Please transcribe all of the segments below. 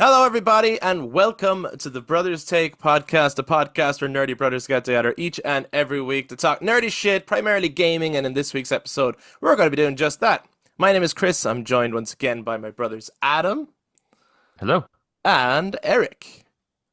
Hello, everybody, and welcome to the Brothers Take podcast, a podcast where nerdy brothers get together each and every week to talk nerdy shit, primarily gaming, and in this week's episode, we're going to be doing just that. My name is Chris. I'm joined once again by my brothers Adam Hello. and Eric.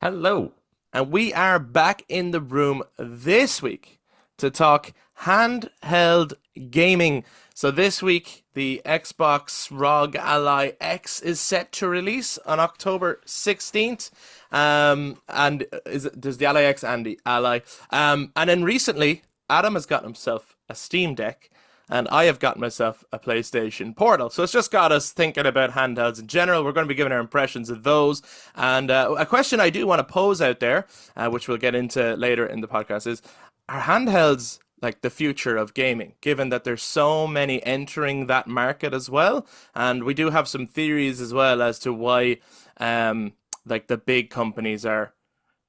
Hello. And we are back in the room this week to talk handheld gaming. So this week, the Xbox ROG Ally X is set to release on October 16th. There's the Ally X and the Ally. And then recently, Adam has gotten himself a Steam Deck, and I have gotten myself a PlayStation Portal. So it's just got us thinking about handhelds in general. We're going to be giving our impressions of those. And a question I do want to pose out there, which we'll get into later in the podcast, is, are handhelds like the future of gaming, given that there's so many entering that market as well? And we do have some theories as well as to why like the big companies are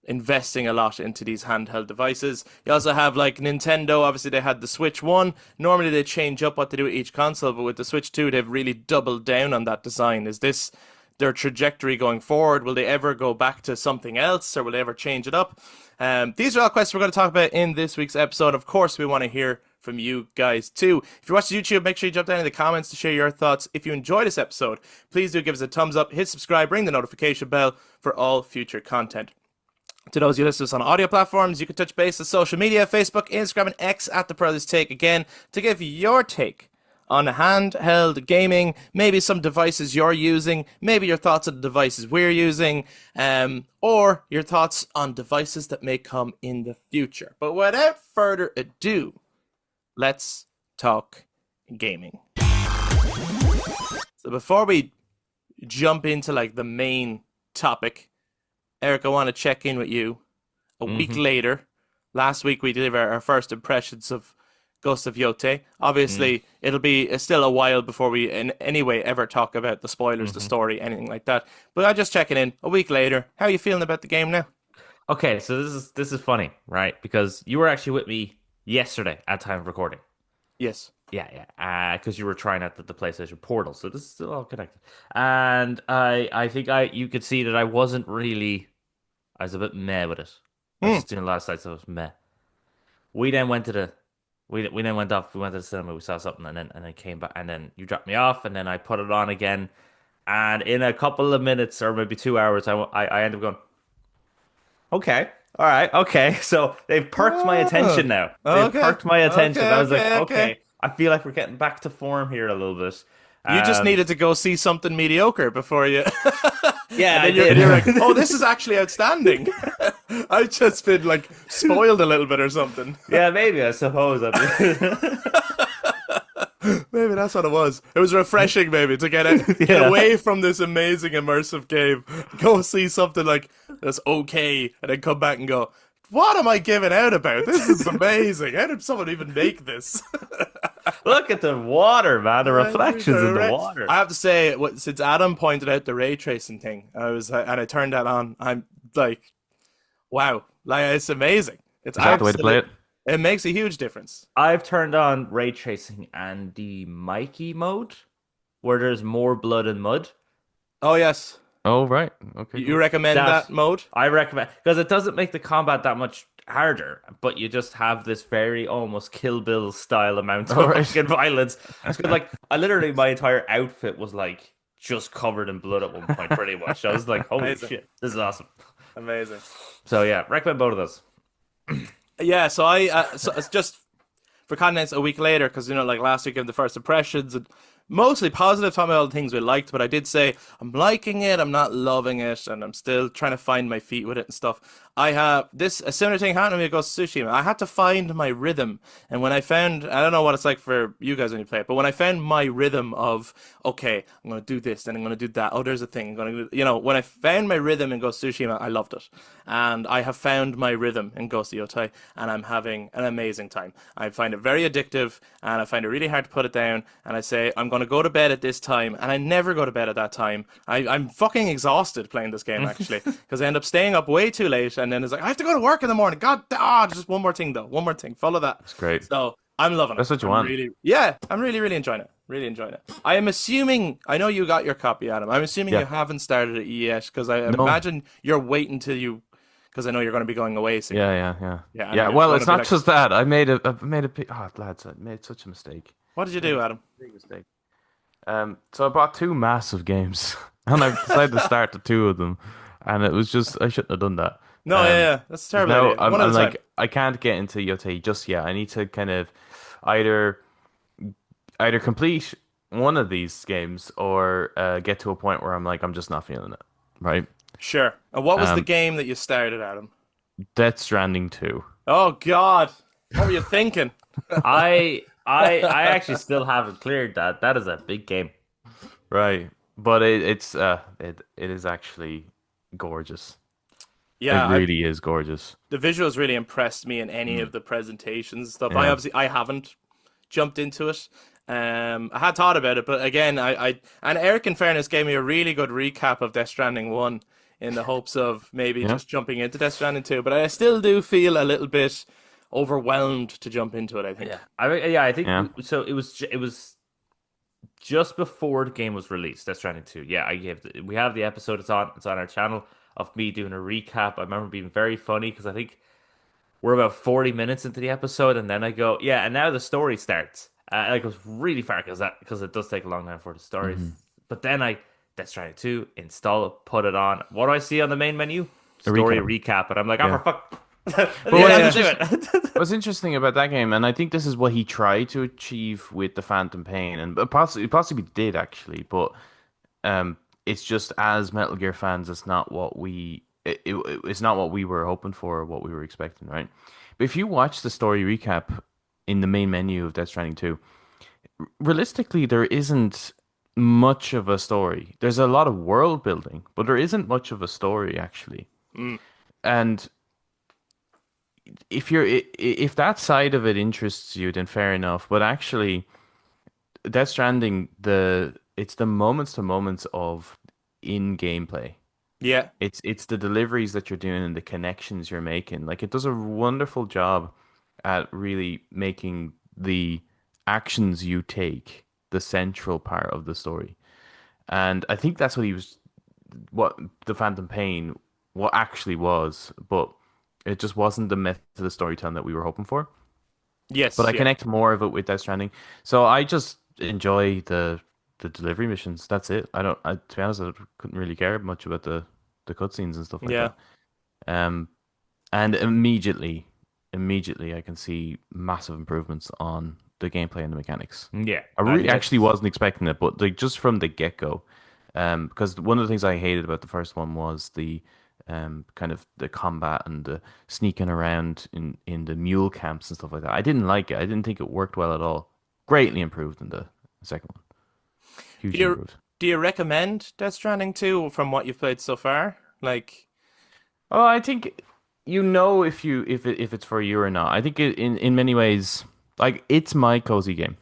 investing a lot into these handheld devices. You also have like Nintendo. Obviously they had the Switch 1. Normally they change up what they do with each console, but with the Switch 2 they've really doubled down on that design. Is this their trajectory going forward? Will they ever go back to something else, or will they ever change it up? These are all questions we're going to talk about in this week's episode. Of course, we want to hear from you guys too. If you're watching YouTube, make sure you jump down in the comments to share your thoughts. If you enjoyed this episode, please do give us a thumbs up, hit subscribe, ring the notification bell for all future content. To those of you listening to us on audio platforms, you can touch base on social media, Facebook, Instagram, and X at The Brothers Take again to give your take on handheld gaming, maybe some devices you're using, maybe your thoughts on the devices we're using, or your thoughts on devices that may come in the future. But without further ado, let's talk gaming. So before we jump into like the main topic, Eric, I want to check in with you a week later. Last week we did our first impressions of Ghost of Yote. Obviously, it'll be still a while before we in any way ever talk about the spoilers, the story, anything like that. But I'm just checking in a week later. How are you feeling about the game now? Okay, so this is funny, right? Because you were actually with me yesterday at time of recording. Yes. Yeah. Because you were trying out the PlayStation Portal, so this is still all connected. And I think you could see that I was a bit meh with it. I was just doing a lot of sites, so I was meh. We then went to the We then went off. We went to the cinema. We saw something, and then came back. And then you dropped me off, and then I put it on again. And in a couple of minutes, or maybe 2 hours, I ended up going, okay, all right, okay. So they've perked my attention now. They've perked my attention. I was like, okay, I feel like we're getting back to form here a little bit. You just needed to go see something mediocre before you. Yeah, and then you're like, oh, this is actually outstanding. I've just been like spoiled a little bit or something. Yeah, maybe, I suppose. Maybe that's what it was. It was refreshing, maybe, to get away from this amazing immersive game. Go see something like that's okay, and then come back and go, what am I giving out about? This is amazing. How did someone even make this? Look at the water, man. The reflections in the water. I have to say, since Adam pointed out the ray tracing thing, and I turned that on, I'm like, wow, like it's amazing. It's Is that the way to play it? It makes a huge difference. I've turned on ray tracing and the Mikey mode, where there's more blood and mud. Oh yes. Oh right. Okay. You recommend that mode? I recommend, because it doesn't make the combat that much harder, but you just have this very almost Kill Bill style amount of fucking violence. It's good. Like literally my entire outfit was like just covered in blood at one point, pretty much. I was like, holy shit, this is awesome. Amazing. So yeah, recommend both of those. Yeah, so so it's just for context a week later, because like last week I had the first impressions and mostly positive, talking about all the things we liked, but I did say I'm liking it, I'm not loving it, and I'm still trying to find my feet with it and stuff. I have a similar thing happened to me with Ghost of Tsushima. I had to find my rhythm, and when I don't know what it's like for you guys when you play it, but when I found my rhythm of, okay, I'm going to do this, then I'm going to do that, oh, there's a thing, I'm going to, when I found my rhythm in Ghost of Tsushima, I loved it. And I have found my rhythm in Ghost of Yotai, and I'm having an amazing time. I find it very addictive, and I find it really hard to put it down, and I say, I'm going to go to bed at this time, and I never go to bed at that time. I'm fucking exhausted playing this game, actually, because I end up staying up way too late, and then it's like, I have to go to work in the morning. God, just one more thing, though. One more thing. Follow that. It's great. So I'm loving it. That's what you want. I'm really, really enjoying it. Really enjoyed it. I am assuming, I know you got your copy, Adam. I'm assuming you Yeah. haven't started it yet because I No. imagine you're waiting till you, because I know you're going to be going away soon. Yeah, yeah, yeah. Yeah, and Yeah, you're well, going it's to be not like, just that. Oh, lads, I made such a mistake. what did you Made do, a Adam? big mistake. So I bought two massive games, and I decided to start the two of them, and it was just I shouldn't have done that. No, yeah, yeah, that's a 'Cause terrible now idea. One at a I'm time. like I can't get into Yote just yet. I need to kind of either complete one of these games or get to a point where I'm like I'm just not feeling it, right? Sure. And what was the Um, game that you started, Adam? Death Stranding 2. Oh God, what were you thinking? I actually still haven't cleared that. That is a big game. Right. But it is actually gorgeous. It Yeah, really is gorgeous. the visuals really impressed me in any Mm. of the presentations stuff. Yeah. I haven't jumped into it. I had thought about it, but again, and Eric, in fairness, gave me a really good recap of Death Stranding 1 in the hopes of maybe Yeah. just jumping into Death Stranding 2. But I still do feel a little bit overwhelmed to jump into it, I think. I think Mm. we, Yeah. so. It was just before the game was released. Death Stranding 2. Yeah, we have the episode. It's on our channel of me doing a recap. I remember being very funny because I think we're about 40 minutes into the episode, and then I go, yeah, and now the story starts. It goes really far because it does take a long time for the stories. Mm-hmm. But then Death Stranding 2, install it, put it on. What do I see on the main menu? A Story recap. recap, and I'm like, oh Yeah. for fuck. But Yeah, what's, do it. What's interesting about that game, and I think this is what he tried to achieve with the Phantom Pain, and possibly did actually, but um, it's just as Metal Gear fans, it's not what we were hoping for or what we were expecting, right? But if you watch the story recap in the main menu of Death Stranding 2, realistically, there isn't much of a story. There's a lot of world building, but there isn't much of a story actually. Mm. And if that side of it interests you, then fair enough. But actually, Death Stranding, it's the moments to moments of in gameplay. Yeah. It's the deliveries that you're doing and the connections you're making. Like it does a wonderful job at really making the actions you take the central part of the story. And I think that's what the Phantom Pain what actually was, but it just wasn't the method of storytelling that we were hoping for. Yes. But I Yeah. connect more of it with Death Stranding. So I just enjoy the delivery missions. That's it. To be honest, I couldn't really care much about the cutscenes and stuff like Yeah. that. And immediately I can see massive improvements on the gameplay and the mechanics. Yeah, I really that's- actually wasn't expecting it, but like just from the get-go, because one of the things I hated about the first one was the kind of the combat and the sneaking around in the mule camps and stuff like that. I didn't like it. I didn't think it worked well at all. Greatly improved in the second one. Hugely improved. Do you recommend Death Stranding 2 from what you've played so far? Like, Oh, I think if it's for you or not. I think in many ways, like it's my cozy game,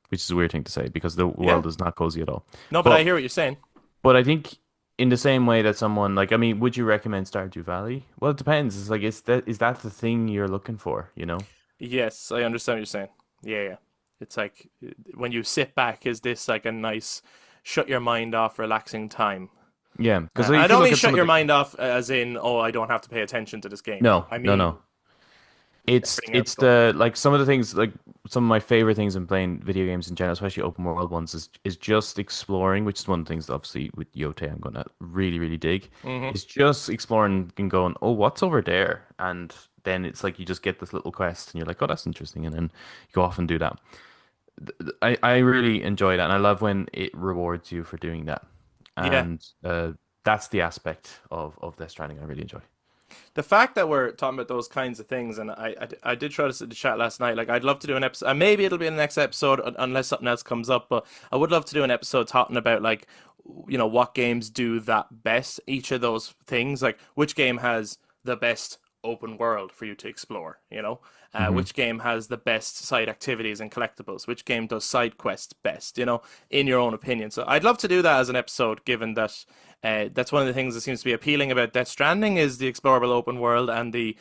which is a weird thing to say because the yeah. world is not cozy at all. No, but I hear what you're saying. But I think in the same way that someone like, I mean, would you recommend Stardew Valley? Well, it depends. It's like, is that the thing you're looking for, you know? Yes, I understand what you're saying. Yeah, yeah. It's like when you sit back, is this like a nice shut your mind off, relaxing time? Yeah, because I don't mean shut your mind off as in, oh, I don't have to pay attention to this game. No, I mean, no. It's everything else it's going the like some of the things like some of my favorite things in playing video games in general, especially open world ones, is just exploring, which is one of the things obviously with Yote I'm gonna really dig. Mhm. It's just exploring and going, oh, what's over there? And then it's like you just get this little quest and you're like, oh, that's interesting, and then you go off and do that. I really enjoy that, and I love when it rewards you for doing that. Yeah. And that's the aspect of Death Stranding I really enjoy. The fact that we're talking about those kinds of things, and I did try to chat last night. Like, I'd love to do an episode, and maybe it'll be in the next episode unless something else comes up. But I would love to do an episode talking about like, what games do that best. Each of those things, like which game has the best open world for you to explore. Which game has the best side activities and collectibles? Which game does side quests best? In your own opinion. So I'd love to do that as an episode, given that That's one of the things that seems to be appealing about Death Stranding is the explorable open world and the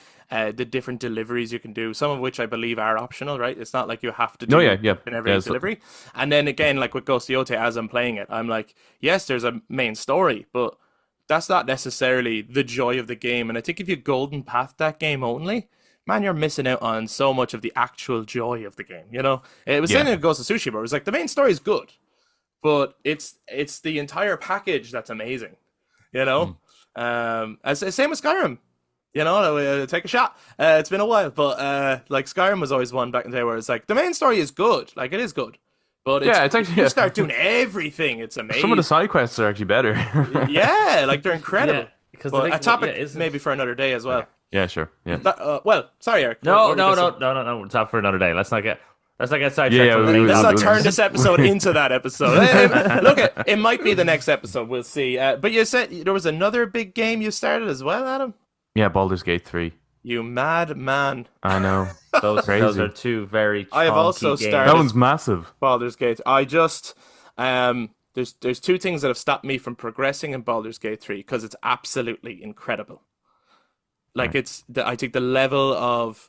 different deliveries you can do, some of which I believe are optional, right? It's not like you have to No, do yeah, yeah, in every delivery. And then again, like with Ghost of Yotei, as I'm playing it, I'm like, yes, there's a main story, but that's not necessarily the joy of the game. And I think if you golden path that game only, man, you're missing out on so much of the actual joy of the game. You know, it was saying yeah, it Ghost of Tsushima, it was like the main story is good, but it's the entire package that's amazing. You know, as same with Skyrim. You know, take a shot. It's been a while, but like Skyrim was always one back in the day where it's like the main story is good, like it is good, but yeah. It's if actually you start doing everything, it's amazing. some of the side quests are actually better. Yeah, like they're incredible. Yeah, because But I think a topic isn't maybe for another day as well. Yeah, sure. Yeah, Well, sorry, Eric. no, What were no, you no, gonna no, no, no. It's up for another day. Let's not get sidetracked. Yeah, from we- the we- Let's main not we- turn this episode into that episode. Look, it might be the next episode. We'll see. But you said there was another big game you started as well, Adam. yeah. Baldur's Gate 3. You mad man. I know. Those Crazy. are two very. I have also chunky games. started- That one's massive. Baldur's Gate. There's two things that have stopped me from progressing in Baldur's Gate 3 because it's absolutely incredible. Like I think the level of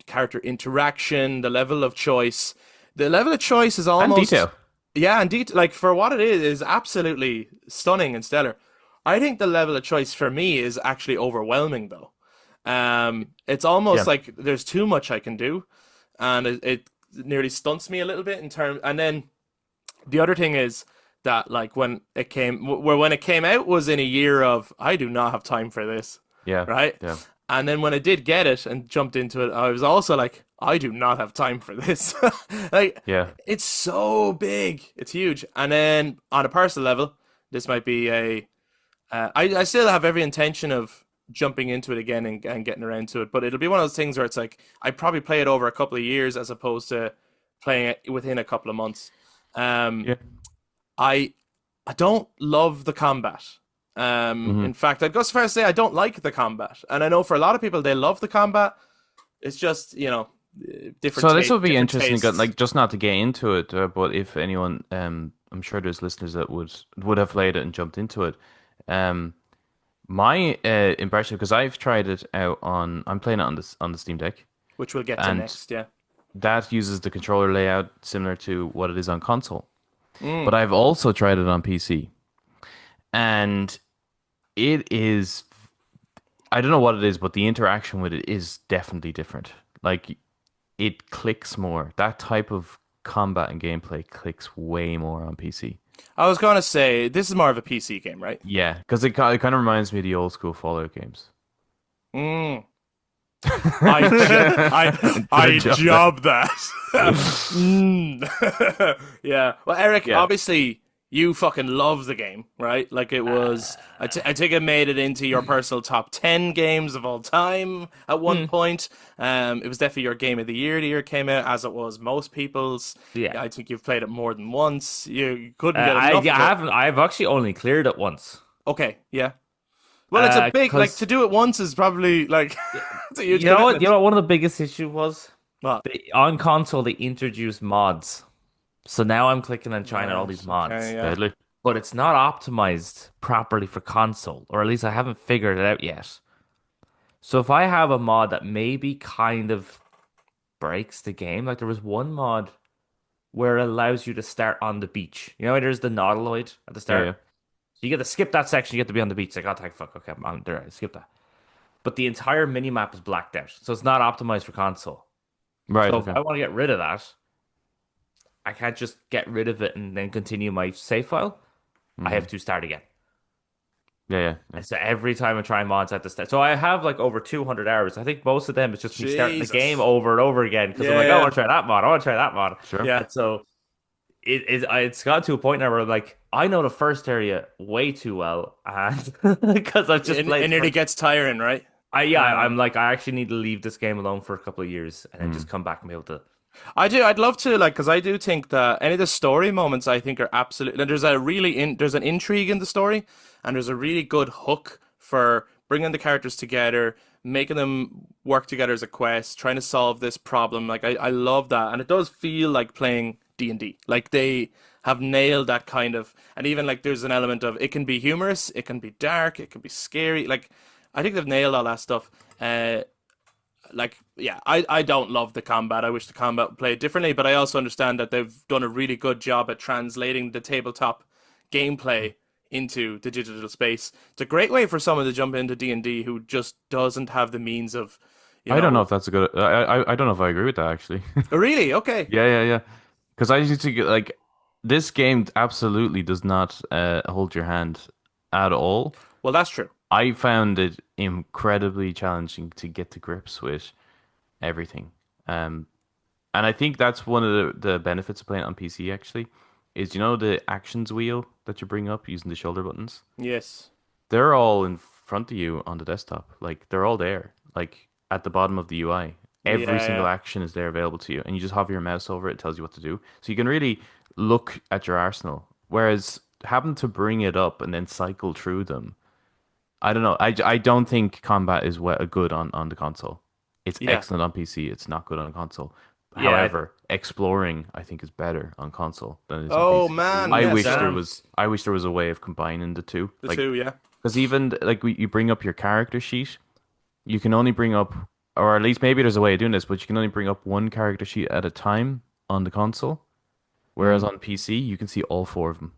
character interaction, the level of choice, is almost And detail. Yeah, and like for what it is absolutely stunning and stellar. I think the level of choice for me is actually overwhelming though. It's almost Yeah. like there's too much I can do, and it nearly stunts me a little bit in terms. And then the other thing is that like when it came out was in a year of I do not have time for this, Yeah. right? Yeah. And then when I did get it and jumped into it, I was also like, I do not have time for this. Like, Yeah. it's so big, it's huge. And then on a personal level, this might be I still have every intention of jumping into it again and getting around to it, but it'll be one of those things where it's like I'd probably play it over a couple of years as opposed to playing it within a couple of months. Yeah. I don't love the combat. In fact, I'd go so far as to say I don't like the combat, and I know for a lot of people they love the combat. It's just different. So this will be different interesting, tastes. like just not to get into it, but if anyone, I'm sure there's listeners that would have played it and jumped into it. My impression, because I've tried it out I'm playing it on the Steam Deck. Which we'll get to and next. Yeah. That uses the controller layout similar to what it is on console. But I've also tried it on PC. And it is, I don't know what it is, but the interaction with it is definitely different. Like, it clicks more. That type of combat and gameplay clicks way more on PC. I was gonna say this is more of a PC game, right? Yeah, because it kind of reminds me of the old school Fallout games. Mm. I job that. Mm. Yeah. Well, Eric, Yeah. obviously you fucking love the game, right? Like it was. I think it made it into your personal top 10 games of all time at one point. It was definitely your game of the year it came out, as it was most people's. Yeah. I think you've played it more than once. You couldn't get enough. I of it. haven't. I've actually only cleared it once. Okay. Yeah. Well, it's a big like 'cause- to do it once is probably like it's a huge You know what? commitment. You know what? One of the biggest issues was What? on console they introduced mods. So now I'm clicking and trying out all these mods. Okay, yeah. Deadly. But it's not optimized properly for console, or at least I haven't figured it out yet. So if I have a mod that maybe kind of breaks the game, like there was one mod where it allows you to start on the beach. You know, there's the nautiloid at the start. Yeah. So you get to skip that section, you get to be on the beach. Like, oh, thank fuck, okay, I'm there, I skip that. But the entire mini map is blacked out, so it's not optimized for console. Right. So Okay. if I want to get rid of that, I can't just get rid of it and then continue my save file. I have to start again. Yeah. And so every time I try mods, I have to start. So I have like over 200 hours. I think most of them is just me starting the Jesus. game over and over again because I'm like, Yeah. oh, I want to try that mod. I want to try that mod. Sure. Yeah. And so it's got to a point now where I'm like, I know the first area way too well, and because I've just played. It nearly gets tiring, right? I'm like, I actually need to leave this game alone for a couple of years and then just come back and be able to. I do. I'd love to, like, because I do think that any of the story moments I think are absolutely. There's there's an intrigue in the story, and there's a really good hook for bringing the characters together, making them work together as a quest, trying to solve this problem. Like, I love that, and it does feel like playing D&D. Like they have nailed that kind of, and even like there's an element of it can be humorous, it can be dark, it can be scary. Like I think they've nailed all that stuff. Like yeah, I don't love the combat. I wish the combat would play it differently, but I also understand that they've done a really good job at translating the tabletop gameplay into the digital space. It's a great way for someone to jump into D&D who just doesn't have the means of, I don't know if that's a good. I don't know if I agree with that actually. Oh, really? Okay. Yeah. Because I used to get like this game absolutely does not hold your hand at all. Well, that's true. I found it incredibly challenging to get to grips with everything. And I think that's one of the benefits of playing it on PC actually, is the actions wheel that you bring up using the shoulder buttons. Yes. They're all in front of you on the desktop. Like they're all there, like at the bottom of the UI. Every Yeah, single yeah. action is there available to you, and you just hover your mouse over it, it tells you what to do. So you can really look at your arsenal. Whereas having to bring it up and then cycle through them, I don't know. I don't think combat is good on the console. It's Yeah. excellent on PC. It's not good on console. Yeah, However, exploring I think is better on console than it is on Oh PC. man, I yes. wish there Damn. was. I wish there was a way of combining the two. The Like, two, yeah. because even like you bring up your character sheet, you can only bring up, or at least maybe there's a way of doing this, but you can only bring up one character sheet at a time on the console. Whereas on PC, you can see all four of them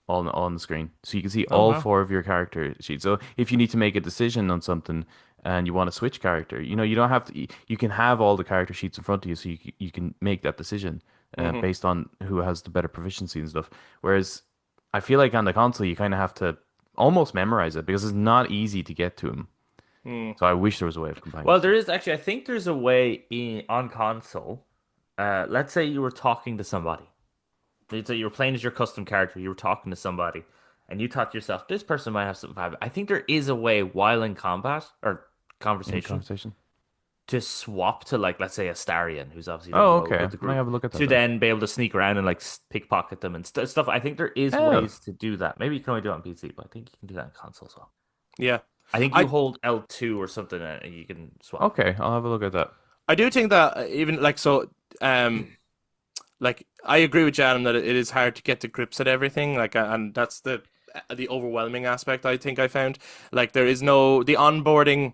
all on the screen. So you can see Oh, all wow. four of your character sheets. So if you need to make a decision on something and you want to switch character, you don't have to. You can have all the character sheets in front of you, so you can make that decision based on who has the better proficiency and stuff. Whereas I feel like on the console, you kind of have to almost memorize it because it's not easy to get to them. So I wish there was a way of combining. Well, there is actually. I think there's a way on console. Let's say you were talking to somebody. So you were playing as your custom character. You were talking to somebody, and you thought to yourself, "This person might have some vibe." I think there is a way while in combat or In conversation conversation. to swap to, like, let's say Astarion, who's obviously the Oh, rogue okay. of the I might have group, a look at that to then. then be able to sneak around and like pickpocket them and stuff. I think there is Oh. ways to do that. Maybe you can only do it on PC, but I think you can do that on console as well. Yeah. I think you I hold L2 or something and you can swap. Okay, I'll have a look at that. I do think that even like so like I agree with Janum that it is hard to get to grips at everything, like and that's the overwhelming aspect I think I found. Like there is no the onboarding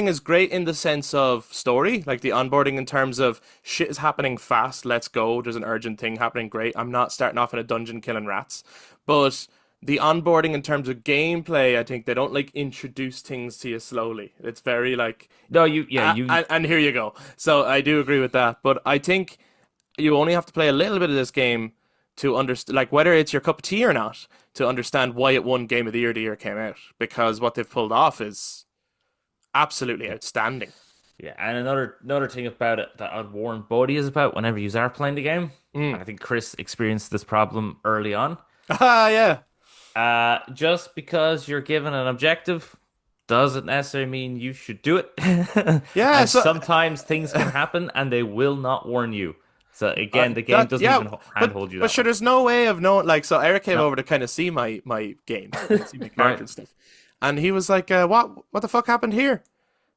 is great in the sense of story, like the onboarding in terms of shit is happening fast, let's go, there's an urgent thing happening, great. I'm not starting off in a dungeon killing rats. But the onboarding in terms of gameplay, I think they don't like introduce things to you slowly. It's very like No, you and here you go. So I do agree with that, but I think you only have to play a little bit of this game to understand, like whether it's your cup of tea or not, to understand why it won Game of the Year came out. Because what they've pulled off is absolutely outstanding. Yeah, and another thing about it that I'd warn Bodhi is about whenever you are playing the game, and I think Chris experienced this problem early on. Ah, yeah. Just because you're given an objective doesn't necessarily mean you should do it. Yeah, And so sometimes things can happen and they will not warn you. So again, the game that- doesn't yeah, even handhold you but that sure, way. there's no way of knowing. Like, so Eric came No. over to kind of see my game, see my character Right. and stuff, and he was like, "What the fuck happened here?"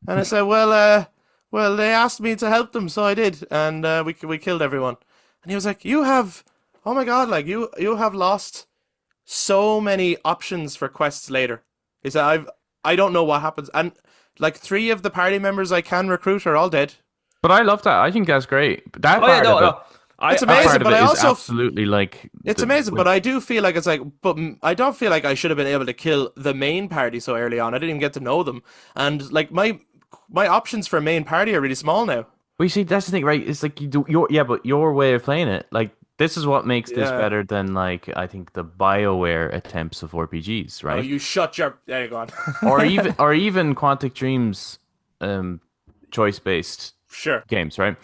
And I said, well, they asked me to help them, so I did, and we killed everyone." And he was like, oh my god, like you have lost so many options for quests later." He said, I don't know what happens, and like 3 of the party members I can recruit are all dead. But I love that. I think that's great. But that Oh yeah, part no, of it, no. It's that amazing, part of but it I is also absolutely like It's amazing, but I do feel like it's like, but I don't feel like I should have been able to kill the main party so early on. I didn't even get to know them, and like my options for main party are really small now. Well, you see, that's the thing, right? It's like but your way of playing it, like this is what makes this Yeah. better than like I think the BioWare attempts of RPGs, Oh, right? you shut your there you go on. or even Quantic Dream's choice based Sure. games, right?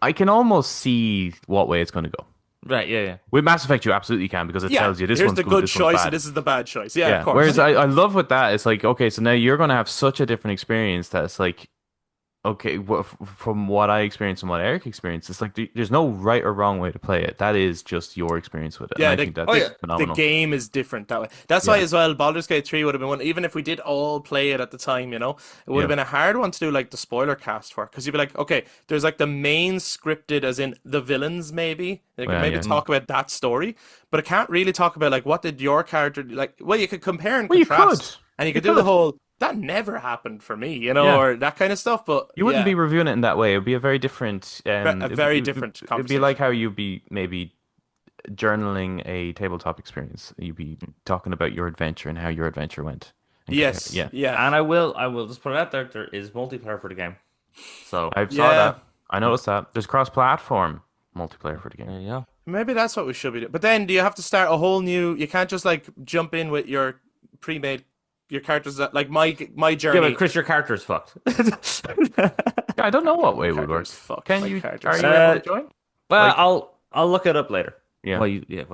I can almost see what way it's going to go. Right, yeah. With Mass Effect, you absolutely can because it Yeah. tells you this Here's one's the good, good this one's choice, bad. and this is the bad choice. Yeah, of course. Whereas I love with that, it's like, okay, so now you're going to have such a different experience that it's like, okay, from what I experienced and what Eric experienced, it's like there's no right or wrong way to play it. That is just your experience with it, and Yeah, I the think Oh that's yeah. the phenomenal. game is different that way. That's why Yeah, as well, Baldur's Gate 3 would have been one, even if we did all play it at the time, it would have yeah, been a hard one to do like the spoiler cast for, because you'd be like, okay, there's like the main scripted, as in the villains, maybe. They could well, maybe yeah. Mm. talk about that story, but it can't really talk about like what did your character like. Well, you could compare and Well, you could, contrast, and you you could do the could. whole that never happened for me, Yeah. or that kind of stuff. But You wouldn't yeah, be reviewing it in that way. It'd be a very different. a very different It'd be like conversation. how you'd be maybe journaling a tabletop experience. You'd be talking about your adventure and how your adventure went. And Yes, yeah, yeah, And I will just put it out there. There is multiplayer for the game. So I saw yeah. that. I noticed that. There's cross-platform multiplayer for the game. there you go. Maybe that's what we should be doing. But then, do you have to start a whole new? You can't just like jump in with your pre-made your characters that like my Yeah, but journey. Chris, your character is fucked. Yeah, I don't know what way My would work. character's fucked. Can My you? character's Are you fucked. able to join? Well, Like, I'll look it up later. yeah. While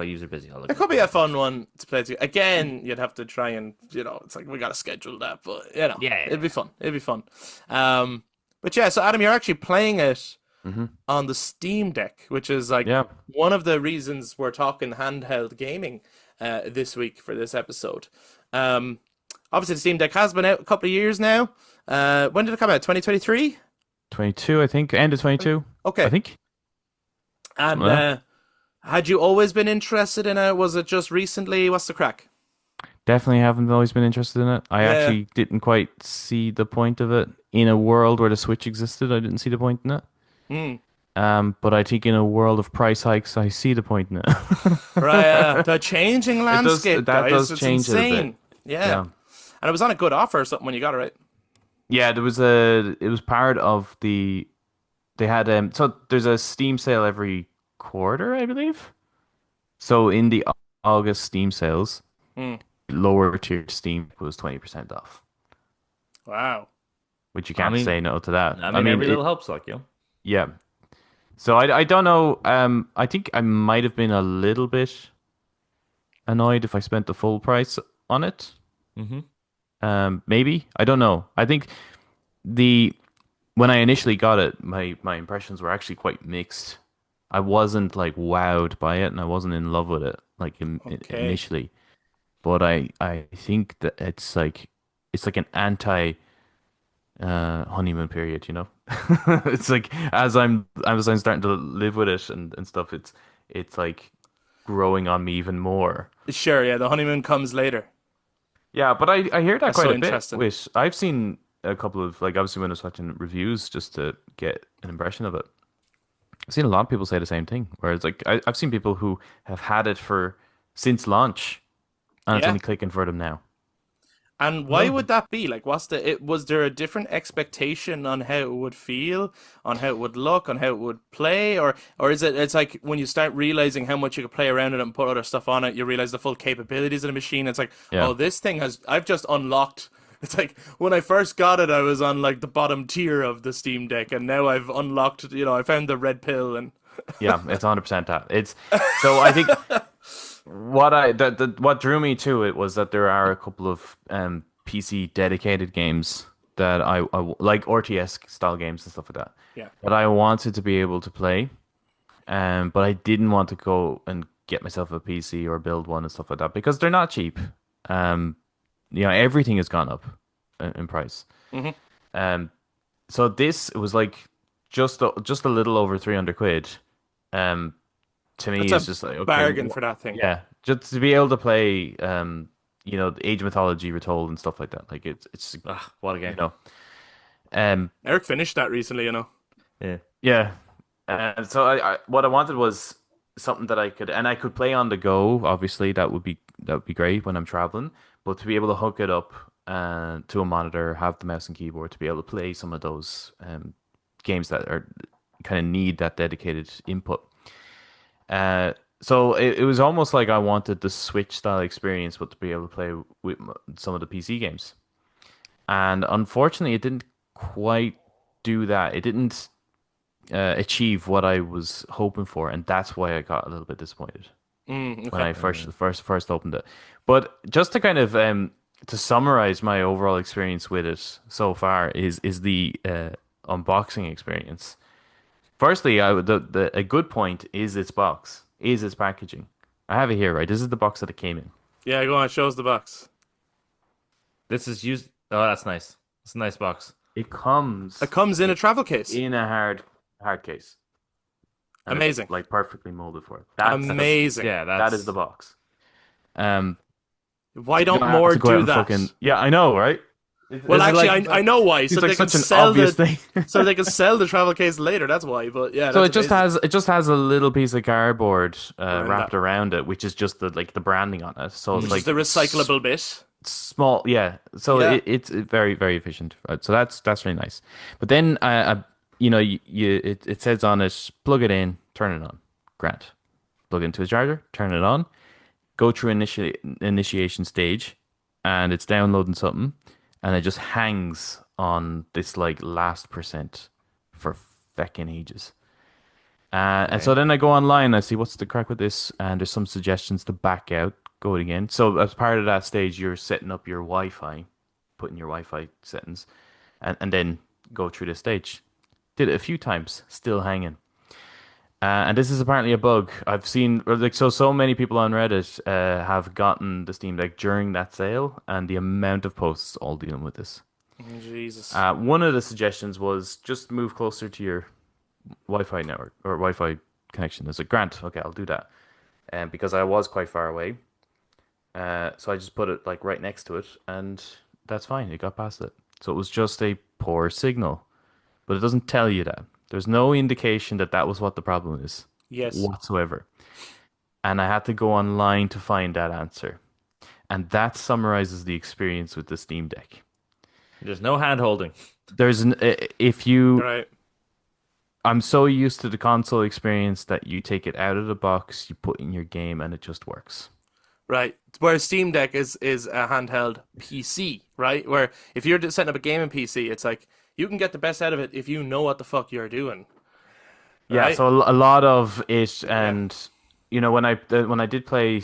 you're busy, I'll look It it could up. be a fun one to play together. Again, you'd have to try and it's like we gotta schedule that, but Yeah. it'd be fun. It'd be fun. But yeah, so Adam, you're actually playing it hmm on the Steam Deck, which is like Yeah. one of the reasons we're talking handheld gaming this week for this episode. Obviously, the Steam Deck has been out a couple of years now. When did it come out? 2023? 22, I think. End of 22. Okay. I think. And Well. had you always been interested in it? Was it just recently? What's the crack? Definitely haven't always been interested in it. I Yeah. actually didn't quite see the point of it. In a world where the Switch existed, I didn't see the point in it. Hmm. But I think in a world of price hikes, I see the point in it. Right, the changing landscape, that guys. does It's change it a bit. insane. Yeah. Yeah. And it was on a good offer or something when you got it, right? Yeah, it was part of they had so there's a Steam sale every quarter, I believe. So in the August Steam sales, Hmm. lower tier Steam was 20% off, Wow. which you I can't mean- say no to that. I mean, every little helps, like yeah. So I don't know. I think I might have been a little bit annoyed if I spent the full price on it. Mm-hmm. Maybe I don't know. I think the when I initially got it, my impressions were actually quite mixed. I wasn't like wowed by it, and I wasn't in love with it like Okay. initially. But I think that it's like an anti honeymoon period, you know. It's like as I'm starting to live with it and stuff, it's like growing on me even more. Sure, yeah, the honeymoon comes later. Yeah, but I hear that That's quite so a bit. interesting. With I've seen a couple of like obviously when I was watching reviews just to get an impression of it. I've seen a lot of people say the same thing. Where it's like I've seen people who have had it for since launch, and it's Yeah. only clicking for them now. And why would that be? Like, was there a different expectation on how it would feel, on how it would look, on how it would play, or is it's like when you start realizing how much you could play around it and put other stuff on it, you realize the full capabilities of the machine. It's like, Yeah. oh, this thing I've just unlocked. It's like when I first got it, I was on like the bottom tier of the Steam Deck, and now I've unlocked, I found the red pill and Yeah, it's 100% that. It's so I think what drew me to it was that there are a couple of PC dedicated games that I like RTS style games and stuff like that yeah. that I wanted to be able to play, but I didn't want to go and get myself a PC or build one and stuff like that because they're not cheap. Everything has gone up in price. Hmm. So this was like just a little over 300 quid. To me, That's it's a just like okay, bargain for that thing. yeah, just to be able to play, the Age of Mythology Retold and stuff like that. Like it's What a game. you know, um, Eric finished that recently, Yeah. yeah. So I what I wanted was something that I could play on the go. Obviously, that would be great when I'm traveling. But to be able to hook it up to a monitor, have the mouse and keyboard to be able to play some of those games that are kind of need that dedicated input. So it was almost like I wanted the Switch style experience, but to be able to play with some of the PC games. And unfortunately, it didn't quite do that. It didn't achieve what I was hoping for, and that's why I got a little bit disappointed when Okay. I first opened it. But just to kind of to summarize my overall experience with it so far is the unboxing experience. Firstly, a good point is its box, is its packaging. I have it here, right? This is the box that it came in. Yeah, go on. Show us the box. This is used. Oh, that's nice. It's a nice box. It comes It comes in a travel case. in a hard case, and it's Amazing. like perfectly molded for it. Amazing. Yeah, That that's is the box. Um, Why you're don't gonna have more to go out do and that? fucking yeah, I know, right? Well, This is actually, like I know why. So It's like they can such an sell obvious the thing. so they can sell the travel case later. That's why. But yeah, So that's amazing. it just has a little piece of cardboard Around that. wrapped around it, which is just the branding on it. So it's Which is like the recyclable bit. small, yeah. So Yeah. it's very very efficient. Right? So that's really nice. But then you know it says on it, plug it in, turn it on. Grant. Plug into a charger, turn it on, go through initiation stage, and it's downloading something, and it just hangs on this like last percent for feckin' ages. And so okay. then I go online, I see what's the crack with this, and there's some suggestions to back out, go it again. So as part of that stage, you're setting up your Wi-Fi, putting your Wi-Fi settings, and then go through this stage. Did it a few times, still hanging. And this is apparently a bug. I've seen like so many people on Reddit have gotten the Steam Deck during that sale, and the amount of posts all dealing with this. Jesus. One of the suggestions was just move closer to your Wi-Fi network or Wi-Fi connection. It's like Grant, okay, I'll do that. And because I was quite far away, so I just put it like right next to it, and that's fine. It got past it. So it was just a poor signal, but it doesn't tell you that. There's no indication that that was what the problem is Yes. whatsoever. And I had to go online to find that answer. And that summarizes the experience with the Steam Deck. There's no hand holding. There's an if you Right. I'm so used to the console experience that you take it out of the box, you put in your game, and it just works. Right. Whereas Steam Deck is a handheld PC, right? Where if you're setting up a gaming PC, it's like you can get the best out of it if you know what the fuck you're doing, Yeah, right? so a lot of it, Yeah. and you know, when I did play,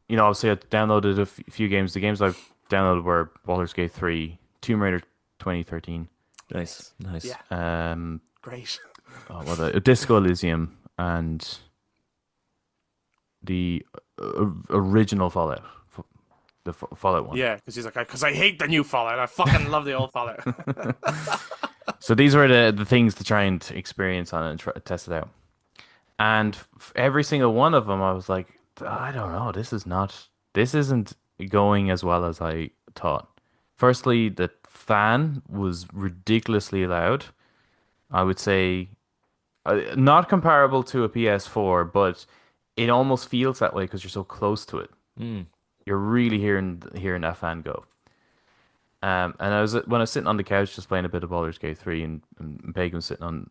you know, obviously I downloaded a few games. The games I've downloaded were Baldur's Gate 3, Tomb Raider 2013, Nice, nice. Yeah. um, Great. Disco Elysium, and the original Fallout, Fallout one. Yeah, because he's like, because I hate the new Fallout. I fucking love the old Fallout. So these were the things to try and experience on it and test it out. And every single one of them, I was like, I don't know, this isn't going as well as I thought. Firstly, the fan was ridiculously loud. I would say not comparable to a PS4, but it almost feels that way because you're so close to it. Mm. You're really hearing that fan go. And when I was sitting on the couch just playing a bit of Baldur's Gate 3, and Pagan was sitting on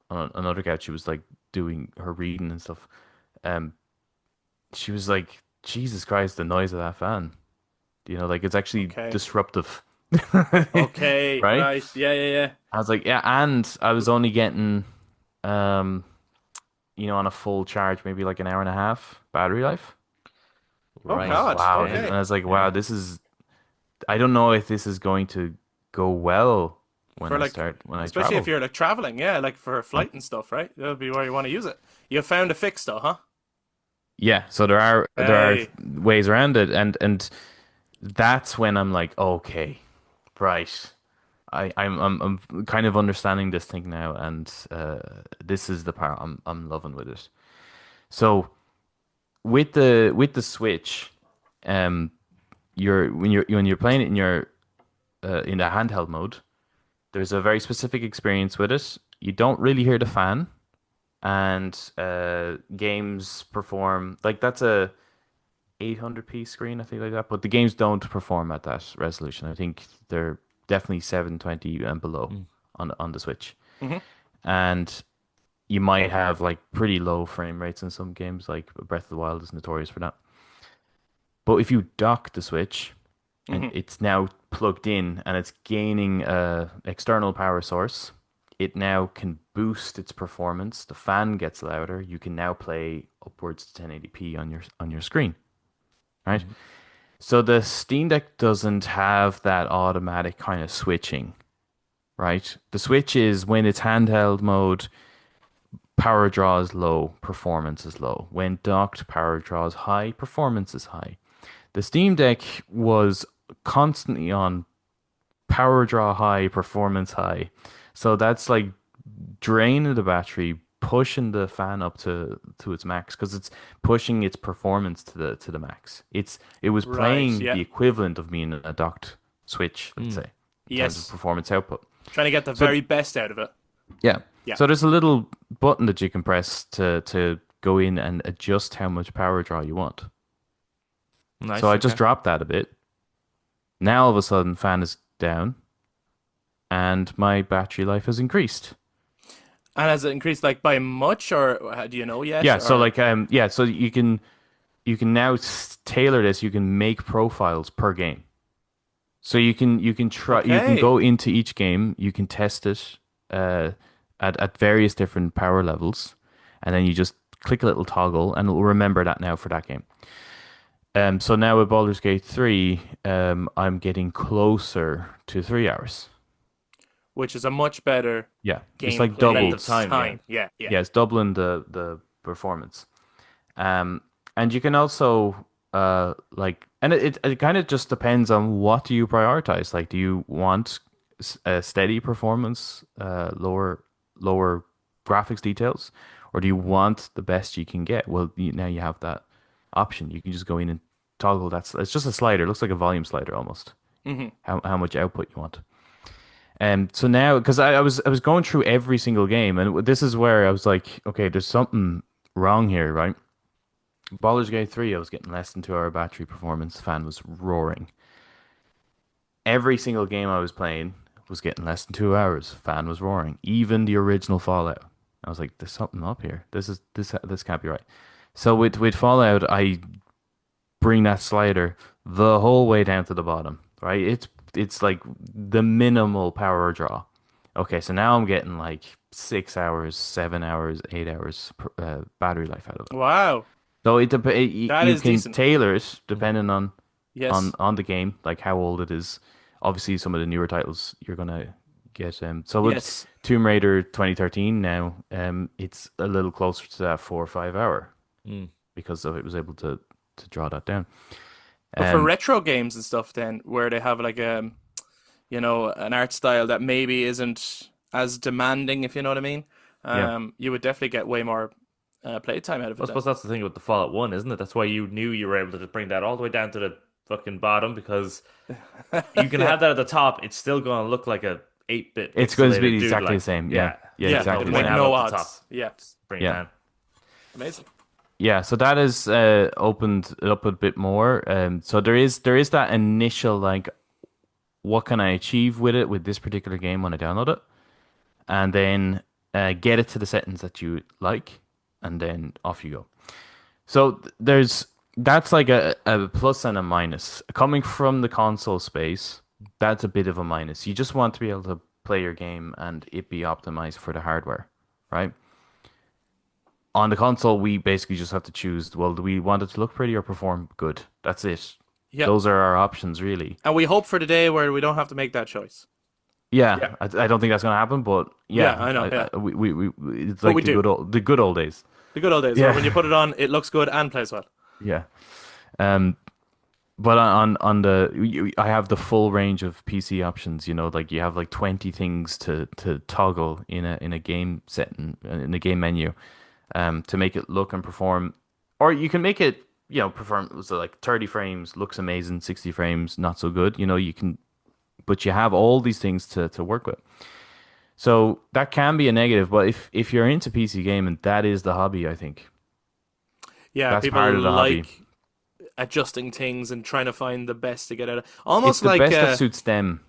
another couch. She was like doing her reading and stuff. Um, she was like, "Jesus Christ, the noise of that fan! You know, like it's actually Okay. disruptive." Okay. Right? Right. Yeah. Yeah. Yeah. I was like, "Yeah," and I was only getting, um, you know, on a full charge, maybe like an hour and a half battery life. Oh Right. God. Wow, Okay. and Okay. I was like, "Wow, Yeah. this is." I don't know if this is going to go well when For like, when I especially if travel. you're like traveling, yeah, like for a flight and stuff, right? That'll be where you want to use it. You found a fix though, huh? Yeah, so there are Hey. ways around it, and that's when I'm like, okay, right. I'm kind of understanding this thing now, and this is the part I'm loving with it. So with the Switch, um, when you're playing it in the handheld mode, there's a very specific experience with it. You don't really hear the fan, and games perform like that's a 800p screen, I think, like that. But the games don't perform at that resolution. I think they're definitely 720 and below Mm. on the Switch. Hmm. And you might have like pretty low frame rates in some games, like Breath of the Wild is notorious for that. But if you dock the Switch and Hmm. it's now plugged in and it's gaining a external power source, it now can boost its performance. The fan gets louder. You can now play upwards to 1080p on your screen, right? Mhm. So the Steam Deck doesn't have that automatic kind of switching. right? The Switch is when it's handheld mode, power draw is low, performance is low. When docked, power draw is high, performance is high. The Steam Deck was constantly on power draw high, performance high. So that's like draining the battery, pushing the fan up to its max because it's pushing its performance to the max. It was Right. playing Yeah. the equivalent of being a docked Switch, let's say, in terms of Yes. performance output. Trying to get the So very best out of it. yeah. Yeah. So there's a little button that you can press to go in and adjust how much power draw you want. Nice. So I just Okay. dropped that a bit. Now all of a sudden fan is down and my battery life has increased. And has it increased like by much, or do you know yet? Yeah, so Or like yeah, so you can now tailor this. You can make profiles per game. So you can try you can okay, go into each game, you can test it at various different power levels, and then you just click a little toggle and it will remember that now for that game. So now with Baldur's Gate 3, I'm getting closer to 3 hours. which is a much better Yeah, it's like gameplay Length double. of time, time. Yeah, yeah. Yeah, it's doubling the performance. And you can also and it kind of just depends on what do you prioritize. Like, do you want a steady performance, lower graphics details, or do you want the best you can get? Well, now you have that option. You can just go in and toggle. It's just a slider. It looks like a volume slider almost. Hmm. How much output you want. So now, because I was going through every single game, and this is where I was like, okay, there's something wrong here, right? Baldur's Gate 3, I was getting less than 2 hour battery performance. Fan was roaring. Every single game I was playing was getting less than 2 hours. Fan was roaring. Even the original Fallout. I was like, there's something up here. This can't be right. So with Fallout, I bring that slider the whole way down to the bottom, right? It's like the minimal power draw. Okay, so now I'm getting like 6 hours, 7 hours, 8 hours battery life out of it. Wow, So that you is can decent. tailor it depending Yes, on the game, like how old it is. Obviously, some of the newer titles you're gonna get. So with yes. Tomb Raider 2013 now, it's a little closer to that 4 or 5 hour Mm. because of it was able to draw that down. But for Um, retro games and stuff, then where they have like an art style that maybe isn't as demanding, if you know what I mean, yeah. you would definitely get way more playtime out of I it then. suppose that's the thing with the Fallout 1, isn't it? That's why you knew you were able to just bring that all the way down to the fucking bottom because you can Yeah, have that at the top. It's still going to look like a 8-bit It's going to pixelated be dude. exactly the Like, same. Yeah. yeah. Yeah, yeah, There's no exactly the point with same. having no it at the top. odds. Yeah, Just bring it Yeah. down. amazing. Yeah, so that has opened it up a bit more. So there is that initial like, what can I achieve with it with this particular game when I download it, and then get it to the settings that you like, and then off you go. So that's like a plus and a minus. Coming from the console space, that's a bit of a minus. You just want to be able to play your game and it be optimized for the hardware, right? On the console, we basically just have to choose, well, do we want it to look pretty or perform good? That's it. Yeah, Those are our options, really. and we hope for the day where we don't have to make that choice. Yeah, Yeah. I don't think that's going to happen, but Yeah, yeah, I know. Yeah, it's but like we do. the good old days. The good old days where Yeah, when you put it on, it looks good and plays well. yeah. Um, but on I have the full range of PC options. You know, like you have like 20 things to toggle in a game setting in a game menu, to make it look and perform, or you can make it perform so like 30 frames looks amazing, 60 frames not so good. You know, you can, but you have all these things to work with. So that can be a negative, but if you're into PC gaming, that is the hobby, I think. Yeah, That's people part of the hobby. like adjusting things and trying to find the best to get out of. It's Almost the like best that suits them.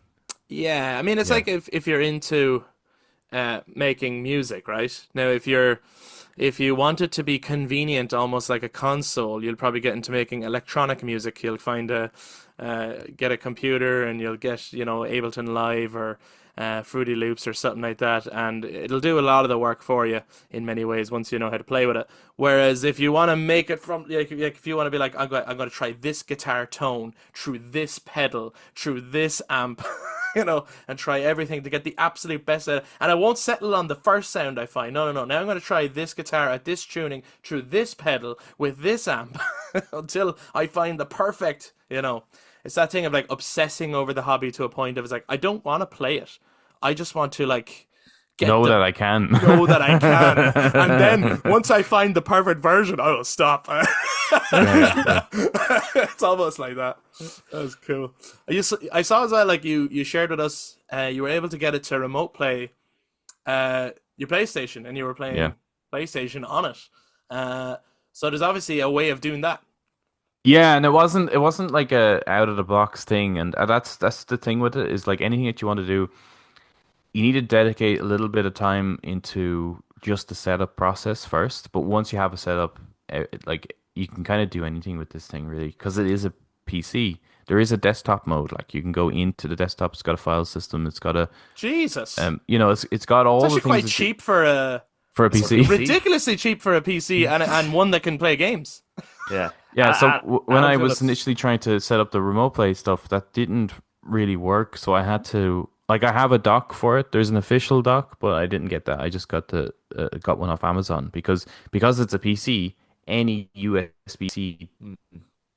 yeah, I mean it's Yeah. like if you're into making music, right? Now if you want it to be convenient, almost like a console, you'll probably get into making electronic music. You'll find get a computer and you'll get, Ableton Live or Fruity Loops or something like that, and it'll do a lot of the work for you in many ways once you know how to play with it. Whereas if you want to make it from, like if you want to be like, I'm going to try this guitar tone through this pedal, through this amp, and try everything to get the absolute best out of it. And I won't settle on the first sound I find. No, no, no. Now I'm going to try this guitar at this tuning through this pedal with this amp until I find the perfect, It's that thing of like obsessing over the hobby to a point of it's like, I don't want to play it. I just want to like get Know the that I can. know that I can. And then once I find the perfect version, I will stop. It's almost like that. That was cool. I saw as well, like you shared with us, you were able to get it to remote play your PlayStation, and you were playing Yeah. PlayStation on it. So there's obviously a way of doing that. Yeah, and it wasn't like a out of the box thing, and that's the thing with it is like anything that you want to do, you need to dedicate a little bit of time into just the setup process first. But once you have a setup, like you can kind of do anything with this thing really, because it is a PC. There is a desktop mode, like you can go into the desktop. It's got a file system. It's got a Jesus. it's got all It's the actually things quite that cheap for a for a PC. ridiculously cheap for a PC and one that can play games. Yeah. Yeah, so when I Angela- was initially trying to set up the remote play stuff, that didn't really work. So I had to, like, I have a dock for it. There's an official dock, but I didn't get that. I just got one off Amazon because it's a PC. Any USB-C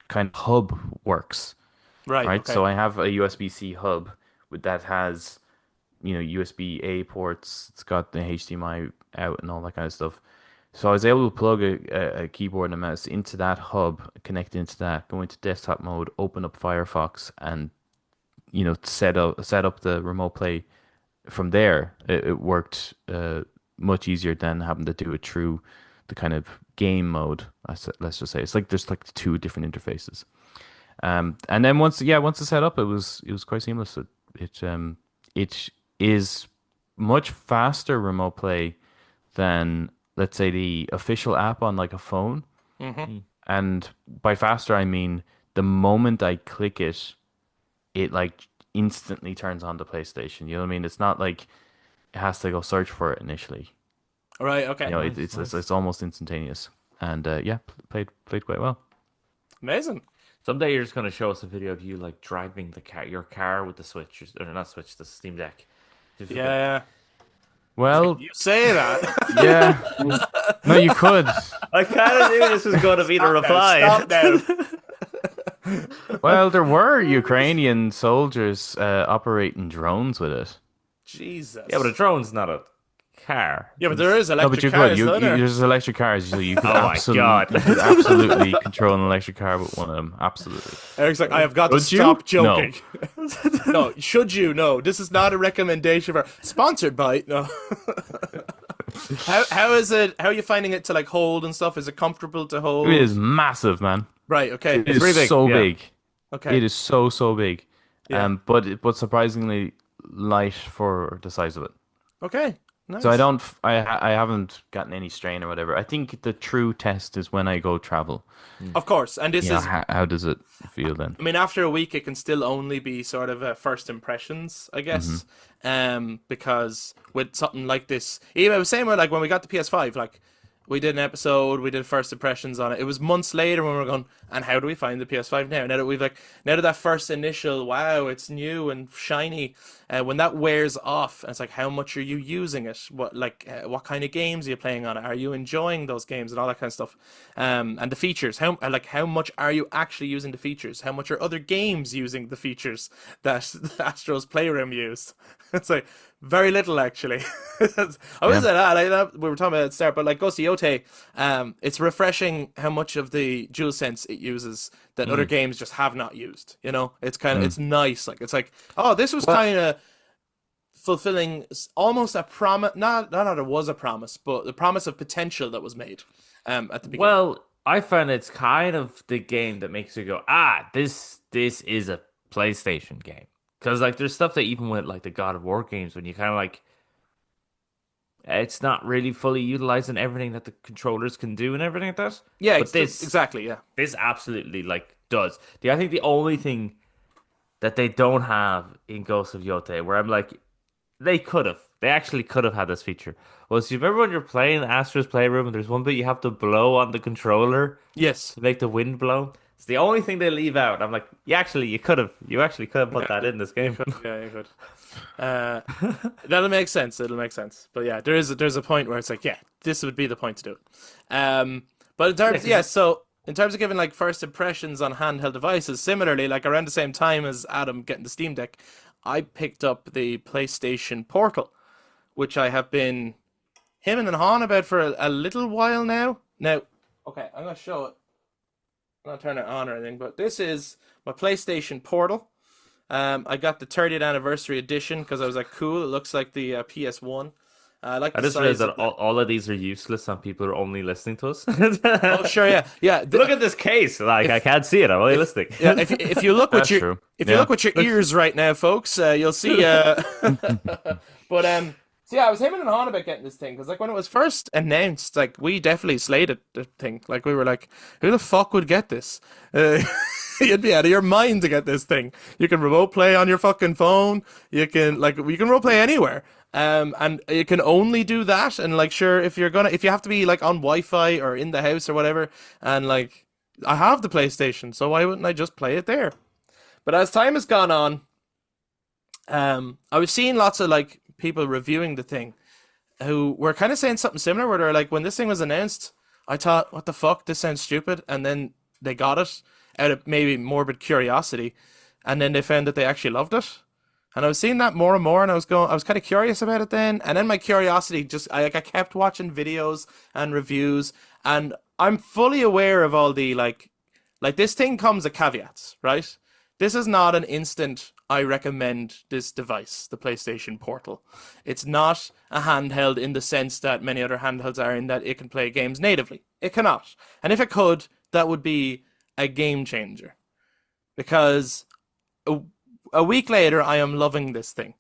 kind of hub works, Right. right? Okay. So I have a USB-C hub that has, USB-A ports. It's got the HDMI out and all that kind of stuff. So I was able to plug a keyboard and a mouse into that hub, connect into that, go into desktop mode, open up Firefox, and set up the remote play from there. It worked much easier than having to do it through the kind of game mode. Let's just say it's like there's like two different interfaces. And then once it's set up, it was quite seamless. It is much faster remote play than, let's say, the official app on like a phone. Mm-hmm. And by faster, I mean the moment I click it, it like instantly turns on the PlayStation. You know what I mean? It's not like it has to go search for it initially. Right. Okay. It's almost instantaneous. And played quite well. Amazing. Someday you're just going to show us a video of you like driving your car with the Switch, or not Switch, the Steam Deck. Just Yeah. Well, You say that. yeah. No, you could. I kind of knew this was going to be the reply. Stop now. Well, there were Ukrainian soldiers operating drones with it. Jesus. Yeah, but a drone's not a car. Yeah, but there is No, but electric you cars, could. though, there? There's electric cars, so you could Oh my God. you could absolutely control an electric car with one of them. Absolutely. Eric's like, I have got to Would you? stop No. joking. No, should you? No, this is not a recommendation for sponsored by. No. How is it? How are you finding it to like hold and stuff? Is it comfortable to hold? It is massive, man. Right. Okay. It is pretty big, so yeah. big. Okay. It is so big. Yeah. But surprisingly light for the size of it. Okay. Nice. So I haven't gotten any strain or whatever. I think the true test is when I go travel. Of course, and this is. How does it feel then? I mean, after a week, it can still only be sort of first impressions, I guess. Because with something like this, even I was saying, like when we got the PS5, like we did an episode, we did first impressions on it. It was months later when we were going, and how do we find the PS5 now? Now that first initial, wow, it's new and shiny. When that wears off, and it's like, how much are you using it? What kind of games are you playing on it? Are you enjoying those games and all that kind of stuff? And the features, how much are you actually using the features? How much are other games using the features that Astro's Playroom used? It's like very little actually. I was say that we were talking about it at the start, but like Ghost of Yote, it's refreshing how much of the DualSense it uses that other games just have not used. It's kind of it's nice. Like it's like, oh, this was kind of fulfilling almost a promise. Not that it was a promise, but the promise of potential that was made at the beginning. Well, I find it's kind of the game that makes you go, this is a PlayStation game. Because like there's stuff that even with like the God of War games, when you kind of like, it's not really fully utilizing everything that the controllers can do and everything like that. Yeah, but this exactly. Yeah, this absolutely like does. I think the only thing that they don't have in Ghost of Yote, where I'm like, they actually could have had this feature. Was you remember when you're playing Astro's Playroom and there's one bit you have to blow on the controller yes, to make the wind blow? It's the only thing they leave out. I'm like, you actually could have put that in this game. Yeah, you could. That'll make sense. It'll make sense. But yeah, there's a point where it's like, yeah, this would be the point to do it. But in terms, so in terms of giving like first impressions on handheld devices, similarly, like around the same time as Adam getting the Steam Deck, I picked up the PlayStation Portal, which I have been hemming and hawing about for a little while now. Now, okay, I'm gonna show it. I'm not turn it on or anything, but this is my PlayStation Portal. I got the 30th anniversary edition because I was like, cool. It looks like the PS1. I like. I the just size realized that of all of these are useless and people are only listening to us. Oh, sure, yeah, yeah. Look at this case. Like, I can't see it. I'm only listening. Yeah, if you look with That's your true. if you Yeah. look with your ears right now, folks, you'll see. But so yeah, I was hemming and hawing about getting this thing because like when it was first announced, like we definitely slated the thing. Like we were like, who the fuck would get this? You'd be out of your mind to get this thing. You can remote play on your fucking phone. You can remote play anywhere. And you can only do that. And like, sure, if you have to be like on Wi-Fi or in the house or whatever, and like, I have the PlayStation, so why wouldn't I just play it there? But as time has gone on, I was seeing lots of like people reviewing the thing who were kind of saying something similar where they're like, when this thing was announced, I thought, what the fuck, this sounds stupid. And then they got it out of maybe morbid curiosity. And then they found that they actually loved it. And I was seeing that more and more, and I was kind of curious about it then. And then my curiosity I kept watching videos and reviews, and I'm fully aware of all the like this thing comes with caveats, right? This is not an instant, I recommend this device, the PlayStation Portal. It's not a handheld in the sense that many other handhelds are in that it can play games natively. It cannot. And if it could, that would be a game changer. Because a week later, I am loving this thing.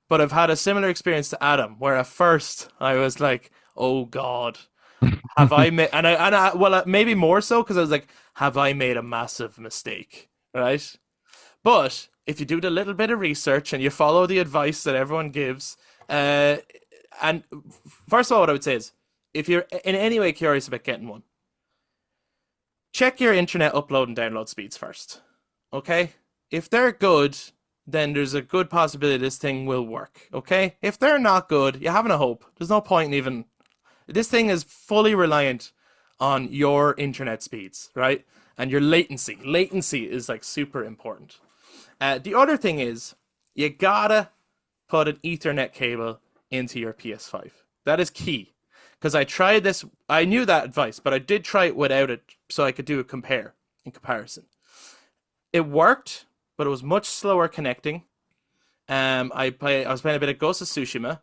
But I've had a similar experience to Adam, where at first I was like, oh God, have I made, maybe more so because I was like, have I made a massive mistake, right? But if you do the little bit of research and you follow the advice that everyone gives, and first of all, what I would say is, if you're in any way curious about getting one, check your internet upload and download speeds first, okay? If they're good, then there's a good possibility this thing will work, okay? If they're not good, you're having a hope. There's no point in even... This thing is fully reliant on your internet speeds, right? And your latency. Latency is like super important. The other thing is, you gotta put an Ethernet cable into your PS5. That is key. Because I tried this, I knew that advice, but I did try it without it so I could do a comparison. It worked, but it was much slower connecting. I was playing a bit of Ghost of Tsushima,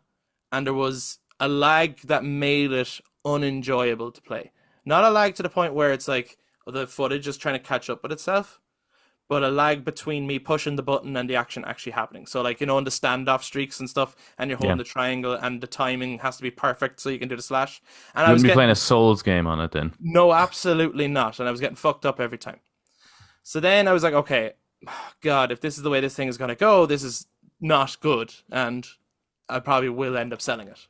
and there was a lag that made it unenjoyable to play. Not a lag to the point where it's like the footage is trying to catch up with itself, but a lag between me pushing the button and the action actually happening. So like, in the standoff streaks and stuff, and you're holding the triangle and the timing has to be perfect so you can do the slash. And You wouldn't be playing a Souls game on it then? No, absolutely not. And I was getting fucked up every time. So then I was like, okay, God, if this is the way this thing is going to go, this is not good. And I probably will end up selling it.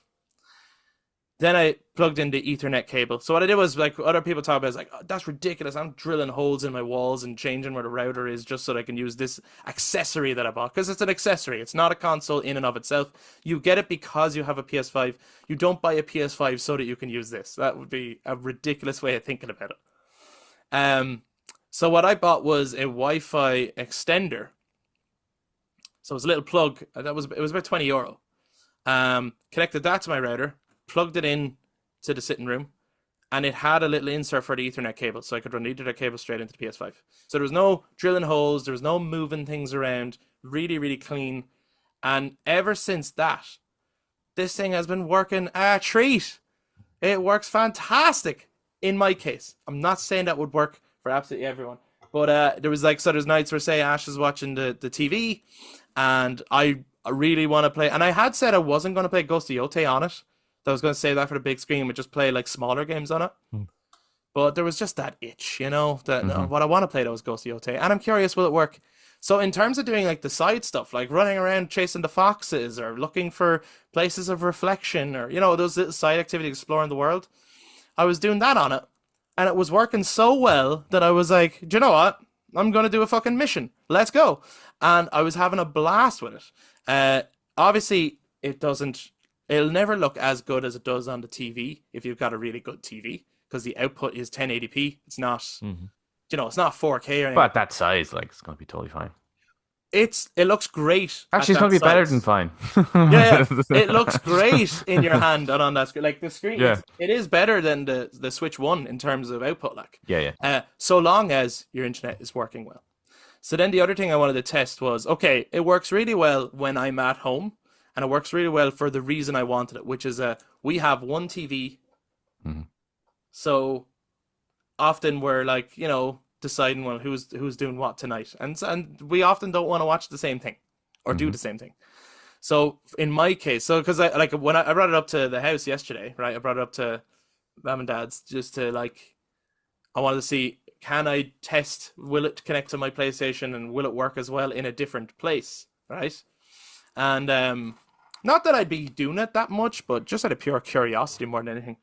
Then I plugged in the Ethernet cable. So what I did was, like other people talk about, is like, oh, that's ridiculous. I'm drilling holes in my walls and changing where the router is just so that I can use this accessory that I bought. Because it's an accessory. It's not a console in and of itself. You get it because you have a PS5. You don't buy a PS5 so that you can use this. That would be a ridiculous way of thinking about it. So what I bought was a Wi-Fi extender. So it was a little plug. It was about €20. Connected that to my router. Plugged it in to the sitting room, and it had a little insert for the Ethernet cable, so I could run the Ethernet cable straight into the PS5. So there was no drilling holes, there was no moving things around, really, really clean. And ever since that, this thing has been working a treat. It works fantastic in my case. I'm not saying that would work for absolutely everyone, but there's nights where, say, Ash is watching the TV, and I really want to play, and I had said I wasn't going to play Ghost of Yotei on it. I was going to save that for the big screen and just play like smaller games on it. But there was just that itch, that what I want to play, those Ghost of Yotei. And I'm curious, will it work? So in terms of doing like the side stuff, like running around chasing the foxes or looking for places of reflection or, those little side activities, exploring the world, I was doing that on it. and it was working so well that I was like, do you know what? I'm gonna do a fucking mission. Let's go. And I was having a blast with it. Obviously, it'll never look as good as it does on the TV if you've got a really good TV, because the output is 1080p. It's not, it's not 4K or anything. But at that size, like, it's gonna be totally fine. It looks great. Actually, it's gonna be better than fine. Yeah, it looks great in your hand and on that screen. Like the screen, Yeah. it is better than the Switch 1 in terms of output. Like, Yeah. so long as your internet is working well. So then the other thing I wanted to test was, okay, it works really well when I'm at home, and it works really well for the reason I wanted it, which is we have one TV. So often we're like, deciding, well, who's doing what tonight, and we often don't want to watch the same thing or do the same thing. So in my case, because when I brought it up to the house yesterday, right? I brought it up to mom and dad's just to I wanted to see, can I test, will it connect to my PlayStation and will it work as well in a different place, right? And not that I'd be doing it that much, but just out of pure curiosity more than anything.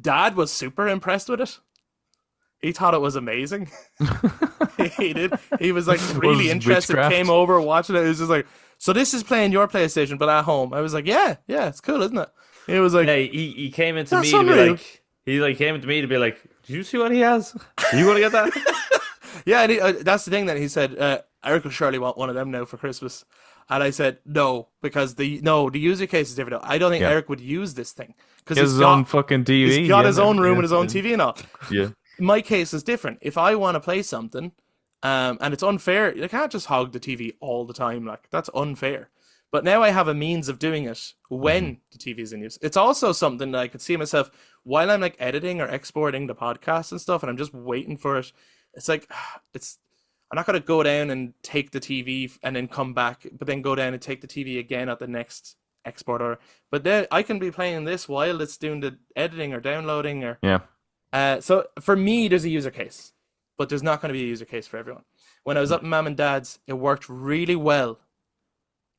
Dad was super impressed with it. He thought it was amazing. He did. He was like really interested. witchcraft. Came over watching it. He was just like, "So this is playing your PlayStation, but at home." I was like, "Yeah, it's cool, isn't it?" He was like, Yeah, he came into That's me to be unreal. like, came into me to be like, "Do you see what he has? Do you want to get that?" "Yeah." And that's the thing that he said. Eric will surely want one of them now for Christmas. And I said no, because the user case is different. I don't think Yeah. Eric would use this thing because He has his own fucking TV. he's got his own room and his own TV and all. Yeah. My case is different. If I want to play something, and it's unfair, you can't just hog the TV all the time. Like, that's unfair. But now I have a means of doing it when the TV is in use. It's also something that I could see myself while I'm like editing or exporting the podcast and stuff, and I'm just waiting for it. It's like, I'm not going to go down and take the TV and then come back, but then go down and take the TV again at the next export. But then I can be playing this while it's doing the editing or downloading or. Yeah. So for me, there's a user case, but there's not going to be a user case for everyone. When I was up in Mum and Dad's, it worked really well.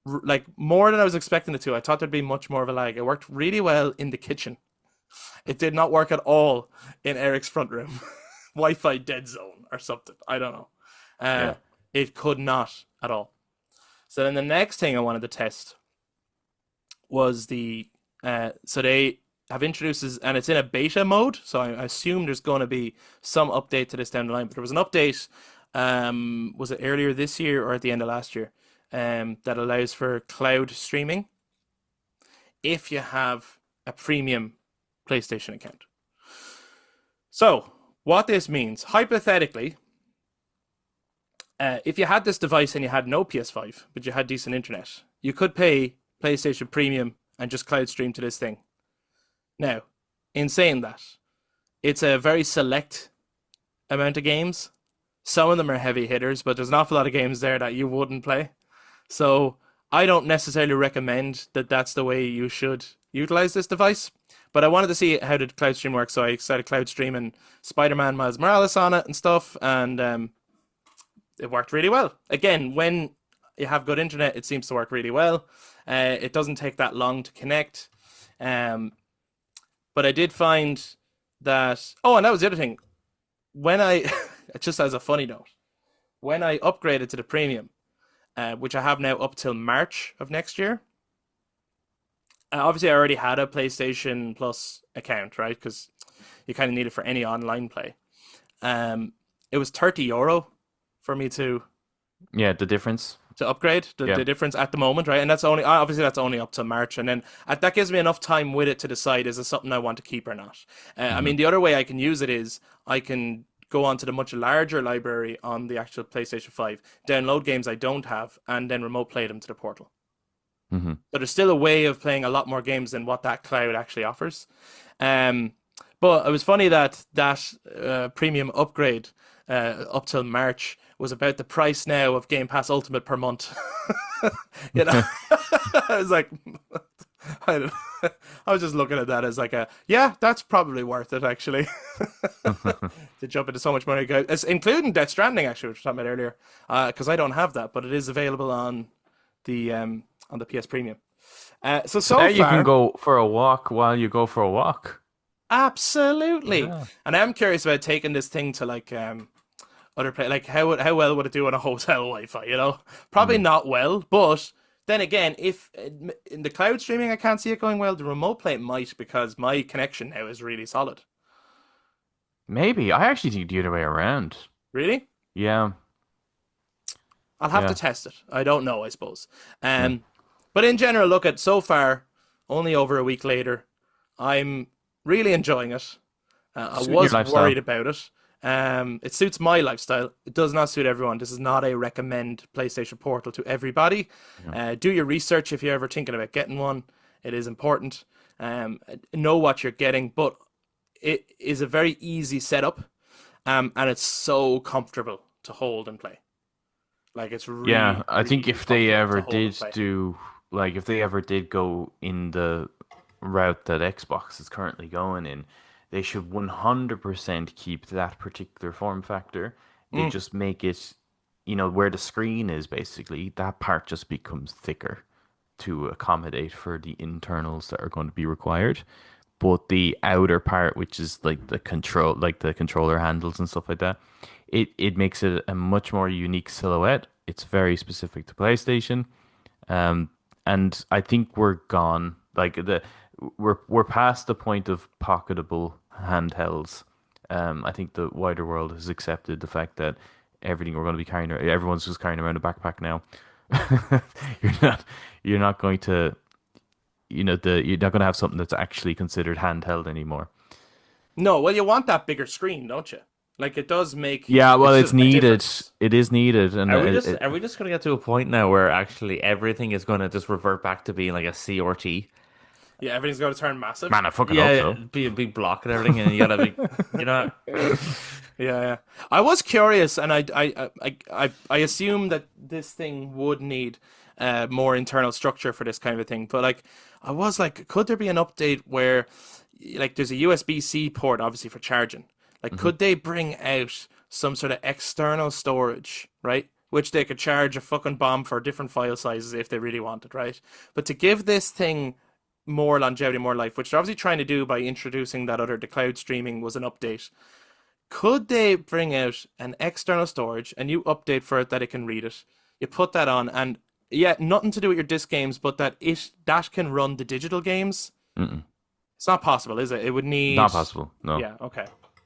Like, more than I was expecting it to. I thought there'd be much more of a lag. It worked really well in the kitchen. It did not work at all in Eric's front room. Wi-Fi dead zone or something. I don't know. It could not at all. So then the next thing I wanted to test was so they have introduced this, and it's in a beta mode, so I assume there's going to be some update to this down the line. But there was an update, was it earlier this year or at the end of last year, that allows for cloud streaming if you have a premium PlayStation account. So what this means, hypothetically, if you had this device and you had no PS5, but you had decent internet, you could pay PlayStation Premium and just cloud stream to this thing. Now, in saying that, it's a very select amount of games. Some of them are heavy hitters, but there's an awful lot of games there that you wouldn't play. So I don't necessarily recommend that that's the way you should utilize this device. But I wanted to see how the cloud stream works, so I started cloud streaming Spider-Man Miles Morales on it and stuff, and it worked really well. Again, when you have good internet, it seems to work really well. It doesn't take that long to connect. But I did find that... Oh, and that was the other thing. When just as a funny note, when I upgraded to the premium, which I have now up till March of next year, obviously I already had a PlayStation Plus account, right? Because you kind of need it for any online play. It was €30 for me to The difference. upgrade the difference at the moment, right? And that's only up to March, and then that gives me enough time with it to decide, is it something I want to keep or not. I mean, the other way I can use it is I can go onto the much larger library on the actual PlayStation 5, download games I don't have, and then remote play them to the portal. So there's still a way of playing a lot more games than what that cloud actually offers. But it was funny that premium upgrade up till March was about the price now of Game Pass Ultimate per month. I was like, I was just looking at that as like that's probably worth it actually. To jump into so much money, it's including Death Stranding actually, which we were talking about earlier, because I don't have that, but it is available on the PS Premium. So Now you far, can go for a walk while you go for a walk. Absolutely. Yeah. And I'm curious about taking this thing to like other play like how well would it do on a hotel Wi-Fi, you know? Probably Mm. not well, but then again, if in the cloud streaming I can't see it going well, the remote play it might because my connection now is really solid. Maybe. I actually think the other way around. Really? Yeah. I'll have to Yeah. test it. I don't know, I suppose. Yeah. But in general, look at so far, only over a week later, I'm really enjoying it. I Suiting your was lifestyle. worried about it. It suits my lifestyle. It does not suit everyone. This is not a recommend PlayStation Portal to everybody. Yeah. Do your research if you're ever thinking about getting one. It is important. Know what you're getting, but it is a very easy setup, and it's so comfortable to hold and play. Like it's Yeah, really, I think really if they comfortable to ever hold and did play. do, like, if they ever did go in the route that Xbox is currently going in, they should 100% keep that particular form factor. They Mm. just make it, where the screen is basically, that part just becomes thicker to accommodate for the internals that are going to be required. But the outer part, which is like the controller handles and stuff like that, it makes it a much more unique silhouette. It's very specific to PlayStation. Um, and I think we're gone. We're past the point of pocketable handhelds. I think the wider world has accepted the fact that everything we're going to be carrying, everyone's just carrying around a backpack now. You're not, you're not going to, you're not going to have something that's actually considered handheld anymore. No, well, you want that bigger screen, don't you? Like it does make Yeah, well, it's a needed. difference. It is needed, and Are we just gonna get to a point now where actually everything is gonna just revert back to being like a CRT? Yeah, everything's got to turn massive. man, I fucking hope Yeah, so. be a big block and everything, and you gotta be, you know. Yeah, yeah. I was curious, and I assume that this thing would need more internal structure for this kind of thing. But like, I was like, could there be an update where, like, there's a USB-C port, obviously for charging. Like, Hmm. could they bring out some sort of external storage, right? Which they could charge a fucking bomb for different file sizes if they really wanted, right? But to give this thing more longevity, more life, which they're obviously trying to do by introducing that other, the cloud streaming was an update. Could they bring out an external storage and you update for it that it can read it? You put that on and yeah, nothing to do with your disc games, but that can run the digital games. Mm-mm. It's not possible, is it? It would need Not possible. No. yeah, okay.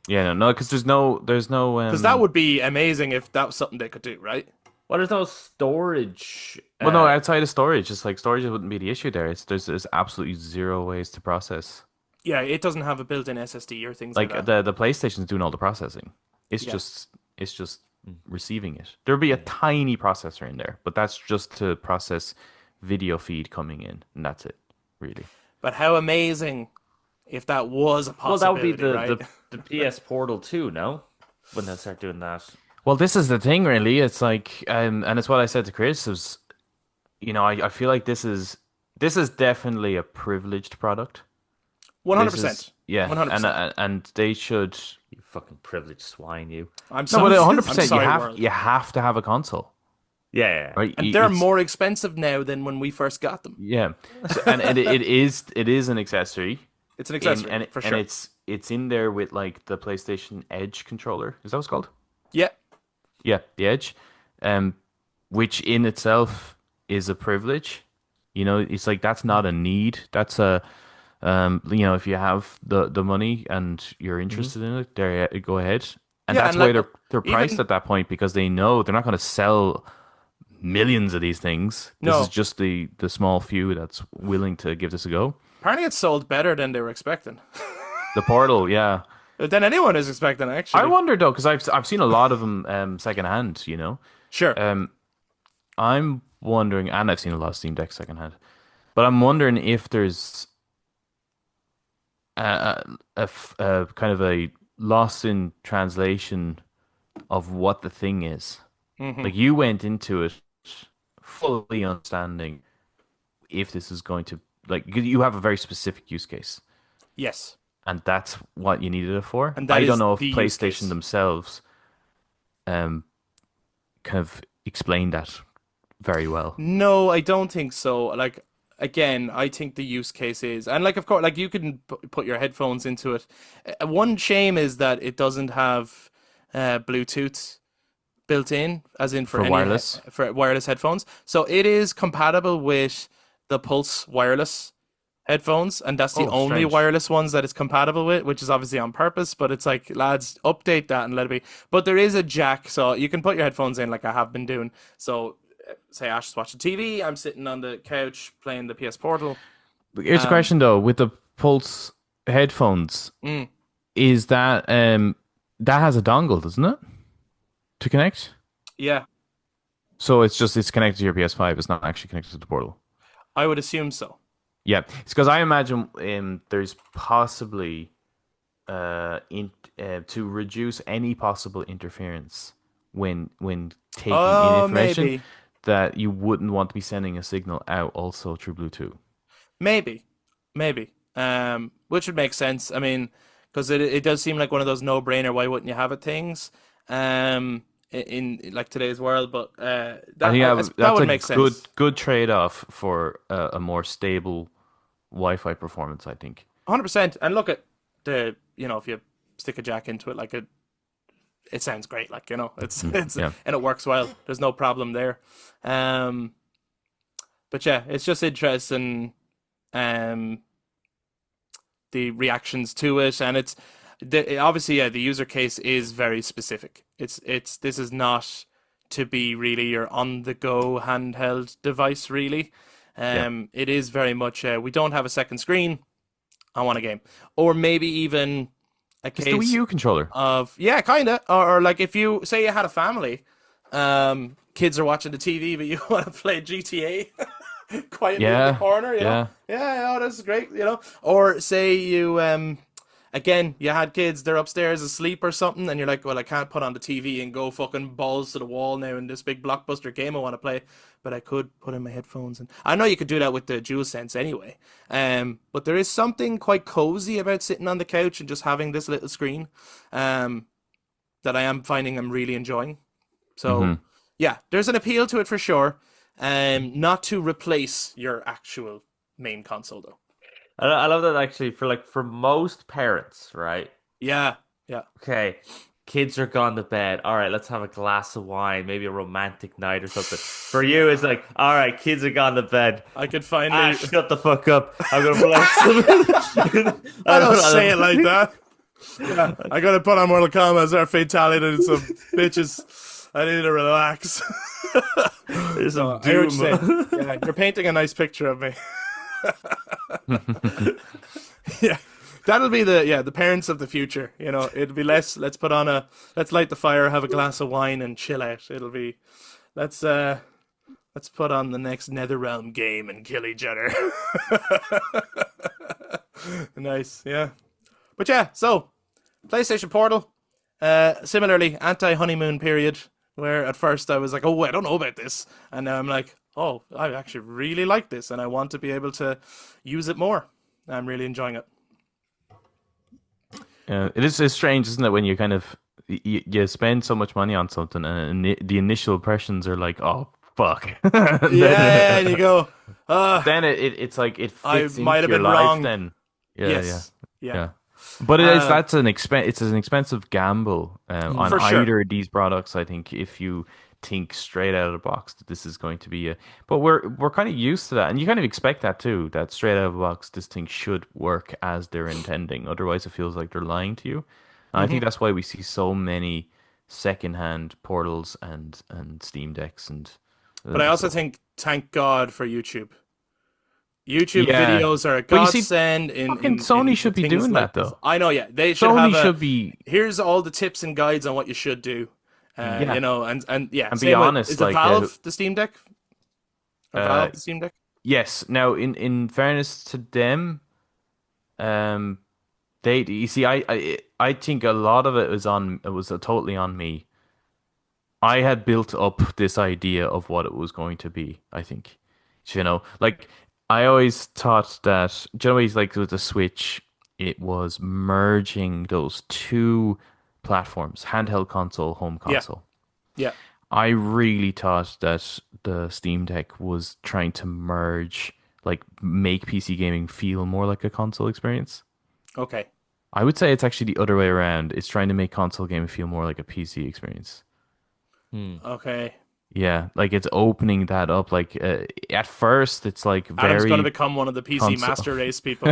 Yeah, no, because there's no. Because that would be amazing if that was something they could do, right? Well, there's no storage. Well, no, outside of storage, just like storage wouldn't be the issue there. There's absolutely zero ways to process. Yeah, it doesn't have a built-in SSD or things like Like that. the PlayStation's doing all the processing. It's Yeah. just it's just receiving it. There'll be a tiny processor in there, but that's just to process video feed coming in, and that's it, really. But how amazing if that was a Well, that would be possibility, right? the PS Portal 2, no? When they start doing that. Well, this is the thing, really. It's like, and it's what I said to Chris. Is I feel like this is definitely a privileged product. This 100%. is yeah, and 100%. and they should. You fucking privileged swine, you. I'm No, but sorry. 100%. I'm sorry, You have world. you have to have a console, Yeah, yeah, yeah. right? And they're It's- more expensive now than when we first got them. Yeah, and it is an accessory. It's an accessory, and for sure. it's in there with like the PlayStation Edge controller. Is that what it's called? Yeah. Yeah, the Edge, which in itself is a privilege. It's like that's not a need. That's if you have the money and you're interested in it, there, go ahead. And Yeah, that's and why like, they're priced even at that point because they know they're not going to sell millions of these things. This is no, just the small few that's willing to give this a go. apparently it sold better than they were expecting. The Portal, yeah. Than anyone is expecting, I actually. wonder though, because I've seen a lot of them secondhand. Sure. I'm wondering, and I've seen a lot of Steam Decks secondhand, but I'm wondering if there's a kind of a loss in translation of what the thing is. Hmm. Like you went into it fully understanding if this is going to you have a very specific use case. Yes. And that's what you needed it for. And that I don't is know if the use PlayStation case. themselves kind of explained that very well. No, I don't think so. Like, again, I think the use case is, and like of course, like you can put your headphones into it. One shame is that it doesn't have Bluetooth built in, as in for For any wireless. for wireless headphones. So it is compatible with the Pulse wireless headphones, and that's the Oh, only strange. wireless ones that it's compatible with, which is obviously on purpose. But it's like, lads, update that and let it be. But there is a jack, so you can put your headphones in, like I have been doing. So, say Ash is watching TV, I'm sitting on the couch playing the PS Portal. Here's a question though: with the Pulse headphones, Mm, is that that has a dongle, doesn't it, to connect? yeah, So it's connected to your PS5. It's not actually connected to the Portal. I would assume so. Yeah, it's because I imagine there's possibly to reduce any possible interference when taking in Oh, information maybe, that you wouldn't want to be sending a signal out also through Bluetooth. maybe, maybe. Which would make sense. I mean, because it does seem like one of those no-brainer. Why wouldn't you have it things? In like today's world, but I think that that's would a make sense. good trade-off for a more stable Wi-Fi performance, I think. 100%. And look at if you stick a jack into it, like it sounds great. Like, it's Yeah. and it works well. There's no problem there. Um, but yeah, it's just interesting. Um, the reactions to it, and obviously, yeah, the user case is very specific. This is not to be really your on the go handheld device, really. Yeah. It is very much we don't have a second screen. I want a game, or maybe even a It's the Wii case U controller. of, yeah, kind of, or like if you say you had a family, kids are watching the TV, but you want to play GTA quietly in the Yeah. corner, Yeah. yeah, this is great, or say you again, you had kids, they're upstairs asleep or something, and you're like, well, I can't put on the TV and go fucking balls to the wall now in this big blockbuster game I want to play, but I could put in my headphones. And I know you could do that with the DualSense anyway. But there is something quite cozy about sitting on the couch and just having this little screen, that I am finding I'm really enjoying. So, Hmm. yeah, there's an appeal to it for sure. Not to replace your actual main console though. I love that actually for most parents, right? Yeah, yeah. Okay, kids are gone to bed. All right, let's have a glass of wine, maybe a romantic night or something. For you, it's like, all right, kids are gone to bed. I could finally. Ah, shut the fuck up. I'm gonna play some. I don't say it like that. Yeah, I gotta put on Mortal Kombat as our fatality and some bitches. I need to relax. There's No, some I hear what you're doom. saying. Yeah, you're painting a nice picture of me. Yeah, that'll be the parents of the future. It'll be less. Let's light the fire, have a glass of wine, and chill out. It'll be let's uh let's put on the next NetherRealm game and kill each other. Nice, yeah. But yeah, so PlayStation Portal, similarly anti-honeymoon period, where at first I was like, oh, I don't know about this, and now I'm like, oh, I actually really like this, and I want to be able to use it more. I'm really enjoying it. It is it's strange, isn't it, when you kind of you spend so much money on something and the initial impressions are like, oh fuck. And Yeah, then, and you go, then it's like it I fits might into have your been life wrong. then. Yeah, yeah. Yes, yeah, Yeah. But uh, it's an expensive gamble on for sure. either of these products. I think if you think straight out of the box that this is going to be a, but we're kind of used to that, and you kind of expect that too. That straight out of the box, this thing should work as they're intending. Otherwise, it feels like they're lying to you. And I think Hmm. that's why we see so many secondhand portals and Steam Decks and But I also so. think, thank God for YouTube. YouTube Yeah, videos are a but you see, godsend in fucking in Sony in should be things doing like that this. though. I know, yeah, they should have Sony a. should be, Here's all the tips and guides on what you should do. yeah, And yeah, and be same with, honest, is the like Valve the Steam Deck or uh, Valve the Steam Deck? yes. Now, in fairness to them, um, they you see, I think a lot of it was totally on me. I had built up this idea of what it was going to be. I think, like I always thought that, always like with the Switch, it was merging those two platforms, handheld console, home Yeah, console. yeah. I really thought that the Steam Deck was trying to merge like make PC gaming feel more like a console experience. Okay. I would say it's actually the other way around. It's trying to make console gaming feel more like a PC experience. Hmm. Okay. Yeah, like it's opening that up. Like at first, it's like Adam's going to very become one of the PC console. master race people.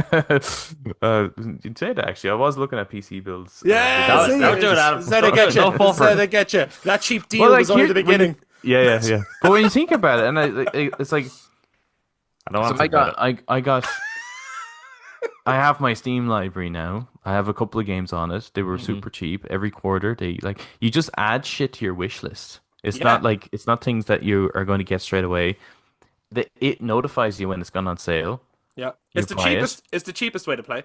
You'd say that actually. I was looking at PC builds. Yeah, That see, would do it, Adam. is that they get you? Don't fall Is for that it. they get you? That cheap deal Well, like was only here, the when you- beginning. yeah. But when you think about it, and it's like, I don't so want to think about it. I got, I have my Steam library now. I have a couple of games on it. They were super cheap. Every quarter, they like you just add shit to your wish list. It's Yeah. not like it's not things that you are going to get straight away. It notifies you when it's gone on sale. Yeah, You it's the buy it. cheapest. It's the cheapest way to play.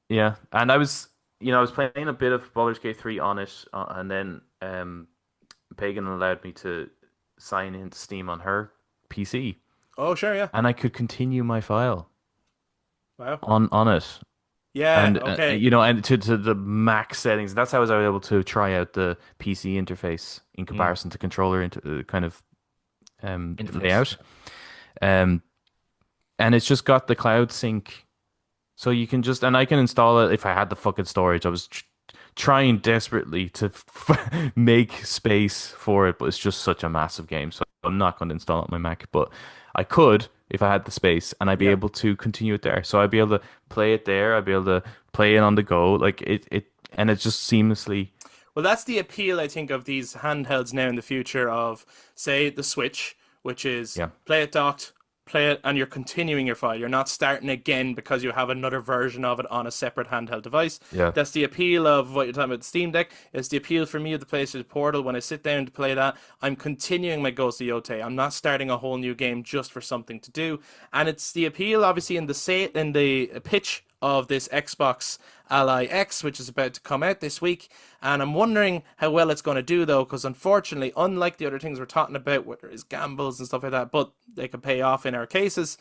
Yeah, and I was playing a bit of Baldur's Gate 3 on it, and then Pagan allowed me to sign into Steam on her PC, Oh, sure, yeah. and I could continue my file Wow. on it, Yeah. and Okay. and to the max settings. That's how I was able to try out the PC interface in comparison to controller into kind of Interface. layout. And it's just got the cloud sync, so you can just and I can install it if I had the fucking storage. I was trying desperately to make space for it, but it's just such a massive game, so I'm not going to install it on my Mac. But I could if I had the space, and I'd be Yeah. able to continue it there. So I'd be able to play it there. I'd be able to play it on the go, like and it's just seamlessly. Well, that's the appeal, I think, of these handhelds now in the future of, say, the Switch, which is Yeah. play it docked, play it, and you're continuing your file. You're not starting again because you have another version of it on a separate handheld device. Yeah. That's the appeal of what you're talking about, the Steam Deck. It's the appeal for me of the PlayStation Portal. When I sit down to play that, I'm continuing my Ghost of Yotei. I'm not starting a whole new game just for something to do. And it's the appeal, obviously, in the pitch of this Xbox Ally X, which is about to come out this week. And I'm wondering how well it's going to do, though, because unfortunately, unlike the other things we're talking about, where there is gambles and stuff like that, but they could pay off in our cases,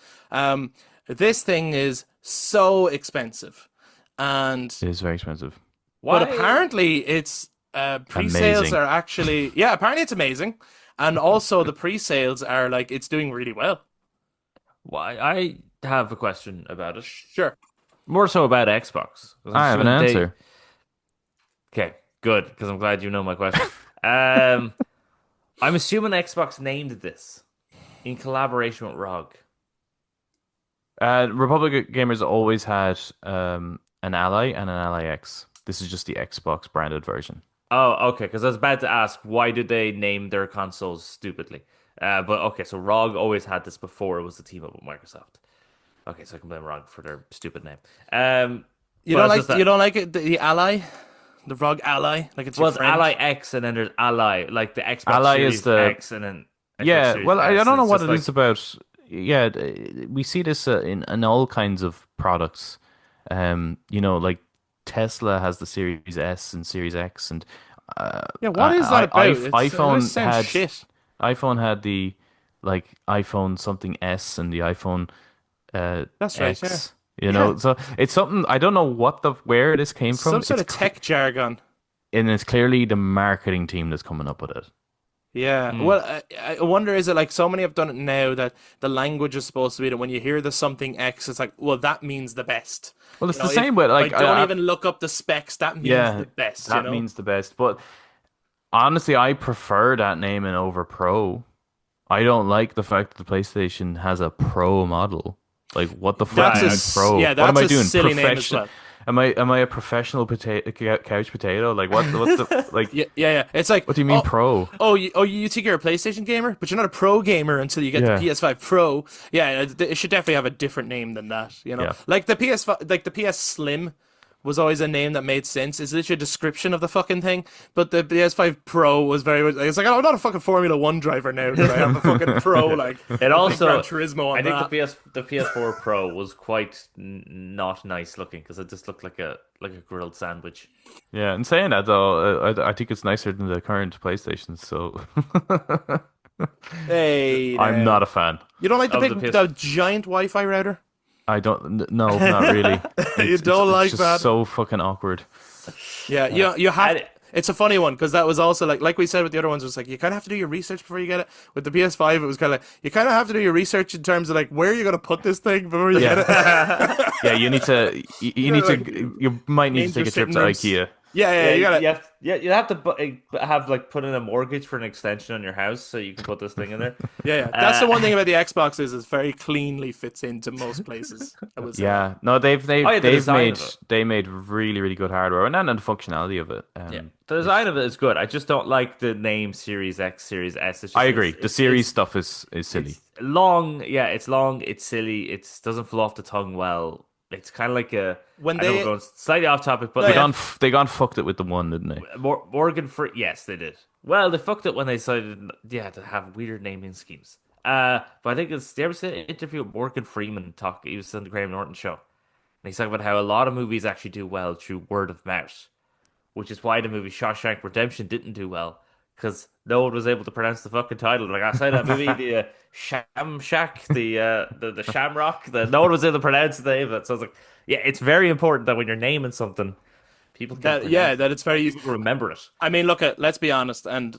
this thing is so expensive. And It is very expensive. Why? but apparently it's pre-sales Amazing. are actually apparently it's amazing. And also the pre-sales are like it's doing really well. Why? I have a question about it. Sure. More so about Xbox. 'Cause I'm I have an assuming answer. Okay, good, because I'm glad you know my question. I'm assuming Xbox named this in collaboration with ROG. Republic Gamers always had an Ally and an Ally X. This is just the Xbox branded version. Oh, okay, because I was about to ask, why did they name their consoles stupidly? But okay, so ROG always had this before it was a team up with Microsoft. Okay, so I can blame ROG for their stupid name. You but don't it's like just that- you don't like it, the Ally? The ROG Ally? Like it's Well, your it's friend? Ally X, and then there's Ally, like the Xbox Ally Series is the- X, and then Xbox Yeah, Series well, I S. don't know It's what just it like- is about. Yeah, we see this in all kinds of products. Like Tesla has the Series S and Series X, and Yeah, what is that about? iPhone it sounds had shit. iPhone had the like iPhone something S and the iPhone That's right, X. Yeah. So it's something I don't know where this came from. Some sort It's of tech jargon. and it's clearly the marketing team that's coming up with it. Yeah. Well, I wonder, is it like so many have done it now that the language is supposed to be that when you hear the something X, it's like, well, that means the best. Well, it's You the know, same with like don't even look up the specs. That means yeah, the best. that you know? means the best. But honestly, I prefer that naming over Pro. I don't like the fact that the PlayStation has a Pro model. Like, what the fuck That's am a I s- Pro? yeah, What that's am I a doing? silly name as Profession- well. Am I a professional couch potato? Like, what the like? Yeah. It's like, What do you mean Pro? you think you're a PlayStation gamer, but you're not a pro gamer until you get Yeah. the PS5 Pro. Yeah, it should definitely have a different name than that. Yeah. Like the PS5, like the PS Slim was always a name that made sense. It's literally a description of the fucking thing. But the PS5 Pro was very much. It's like, oh, I'm not a fucking Formula One driver now that I have a fucking Pro. Like It also, Gran Turismo on I think that. the PS4 Pro was quite not nice looking because it just looked like a grilled sandwich. Yeah, and saying that though, I think it's nicer than the current PlayStation. So Hey, I'm now. not a fan. You don't like of the the big, PS- the giant Wi-Fi router? I don't. No, not really. You don't like just that? So fucking awkward. Yeah, you have. It's a funny one because that was also like we said with the other ones, it was like you kind of have to do your research before you get it. With the PS5, it was kind of like you kind of have to do your research in terms of like where you're gonna put this thing before you get it. Yeah, you need to. You need Like, to. You might need to names your take a trip sitting to rooms. IKEA. Yeah, you gotta. You have to have like put in a mortgage for an extension on your house so you can put this thing in there. Yeah. That's the one thing about the Xbox is it's very cleanly fits into most places. I would say. Yeah, no, Oh yeah, the design made of it. they made really really good hardware and then the functionality of it. Yeah, the design of it is good. I just don't like the name Series X, Series S. It's just, I agree. The series it's stuff is silly. it's long. Yeah, it's long. It's silly. It doesn't flow off the tongue well. It's kind of like a. When I know we're they going slightly off topic, but No, They yeah. gone fucked it with the one, didn't they? Morgan Free. Yes, they did. Well, they fucked it when they decided, yeah, to have weird naming schemes. But I think it's. Did you ever see an interview with Morgan Freeman talk? He was on the Graham Norton show, and he's talking about how a lot of movies actually do well through word of mouth, which is why the movie Shawshank Redemption didn't do well because no one was able to pronounce the fucking title. Like I said, that movie, the Sham Shack, the Shamrock, no one was able to pronounce the name of it. So I was like, yeah, it's very important that when you're naming something, people can pronounce that it's very easy. people remember it. I mean, look at let's be honest, and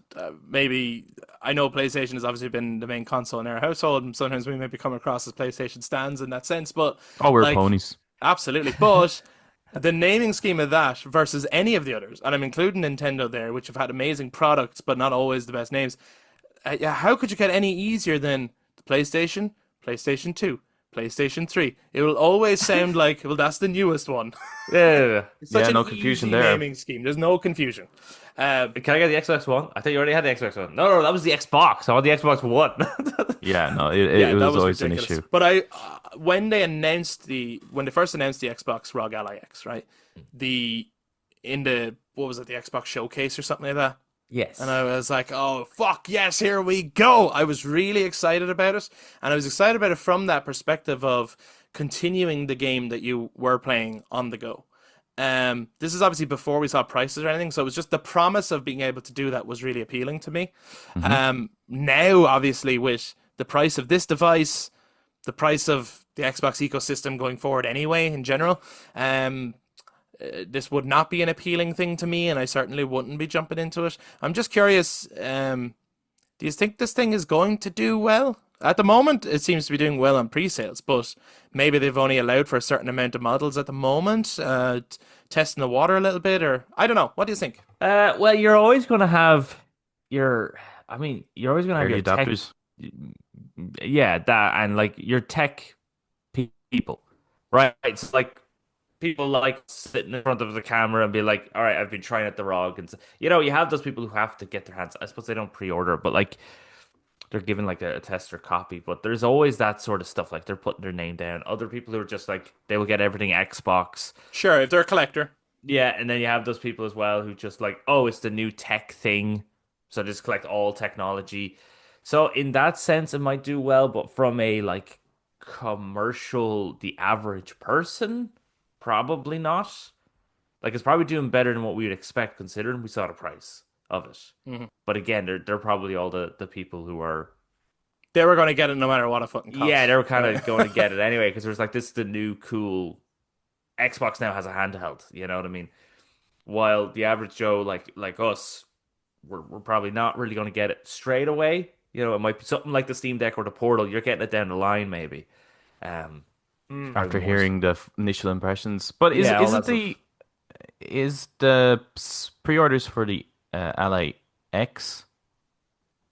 maybe I know PlayStation has obviously been the main console in our household, and sometimes we maybe come across as PlayStation stands in that sense. But Oh, we're like, ponies. absolutely. But the naming scheme of that versus any of the others, and I'm including Nintendo there, which have had amazing products but not always the best names. Yeah, how could you get any easier than the PlayStation, PlayStation 2, PlayStation 3? It will always sound like, well, that's the newest one. Yeah. It's such Yeah, an no confusion easy there. naming scheme. There's no confusion. Can I get the Xbox One? I thought you already had the Xbox One. No, that was the Xbox. I want the Xbox One. Yeah, no, it Yeah, that was was always ridiculous. an issue. But when they first announced the Xbox ROG Ally X, right? What was it, the Xbox Showcase or something like that? Yes. And I was like, oh, fuck, yes, here we go. I was really excited about it. And I was excited about it from that perspective of continuing the game that you were playing on the go. This is obviously before we saw prices or anything, so it was just the promise of being able to do that was really appealing to me. Now, obviously, with the price of this device, the price of the Xbox ecosystem going forward anyway, in general, this would not be an appealing thing to me, and I certainly wouldn't be jumping into it. I'm just curious, do you think this thing is going to do well? At the moment, it seems to be doing well on pre-sales, but maybe they've only allowed for a certain amount of models at the moment, testing the water a little bit, or I don't know. What do you think? Well, you're always going to have you're always going to have Early your tech, adapters. yeah, that and like your tech people, right? It's like people like sitting in front of the camera and be like, "All right, I've been trying out the ROG," and you have those people who have to get their hands. I suppose they don't pre-order, but like they're given like a tester copy. But there's always that sort of stuff. Like they're putting their name down. Other people who are just like they will get everything Xbox. Sure, if they're a collector. Yeah, and then you have those people as well who just like, oh, it's the new tech thing, so just collect all technology. So in that sense, it might do well, but from a like commercial, the average person, probably not. Like it's probably doing better than what we would expect, considering we saw the price of it. But again, they're probably all the people who are They were going to get it no matter what it fucking cost. yeah, they were kind of going to get it anyway because there's like this is the new cool Xbox now has a handheld. You know what I mean? While the average Joe like us, we're probably not really going to get it straight away. It might be something like the Steam Deck or the Portal. You're getting it down the line, maybe. After hearing the initial impressions. But Yeah, all is that it the pre-orders for the Ally X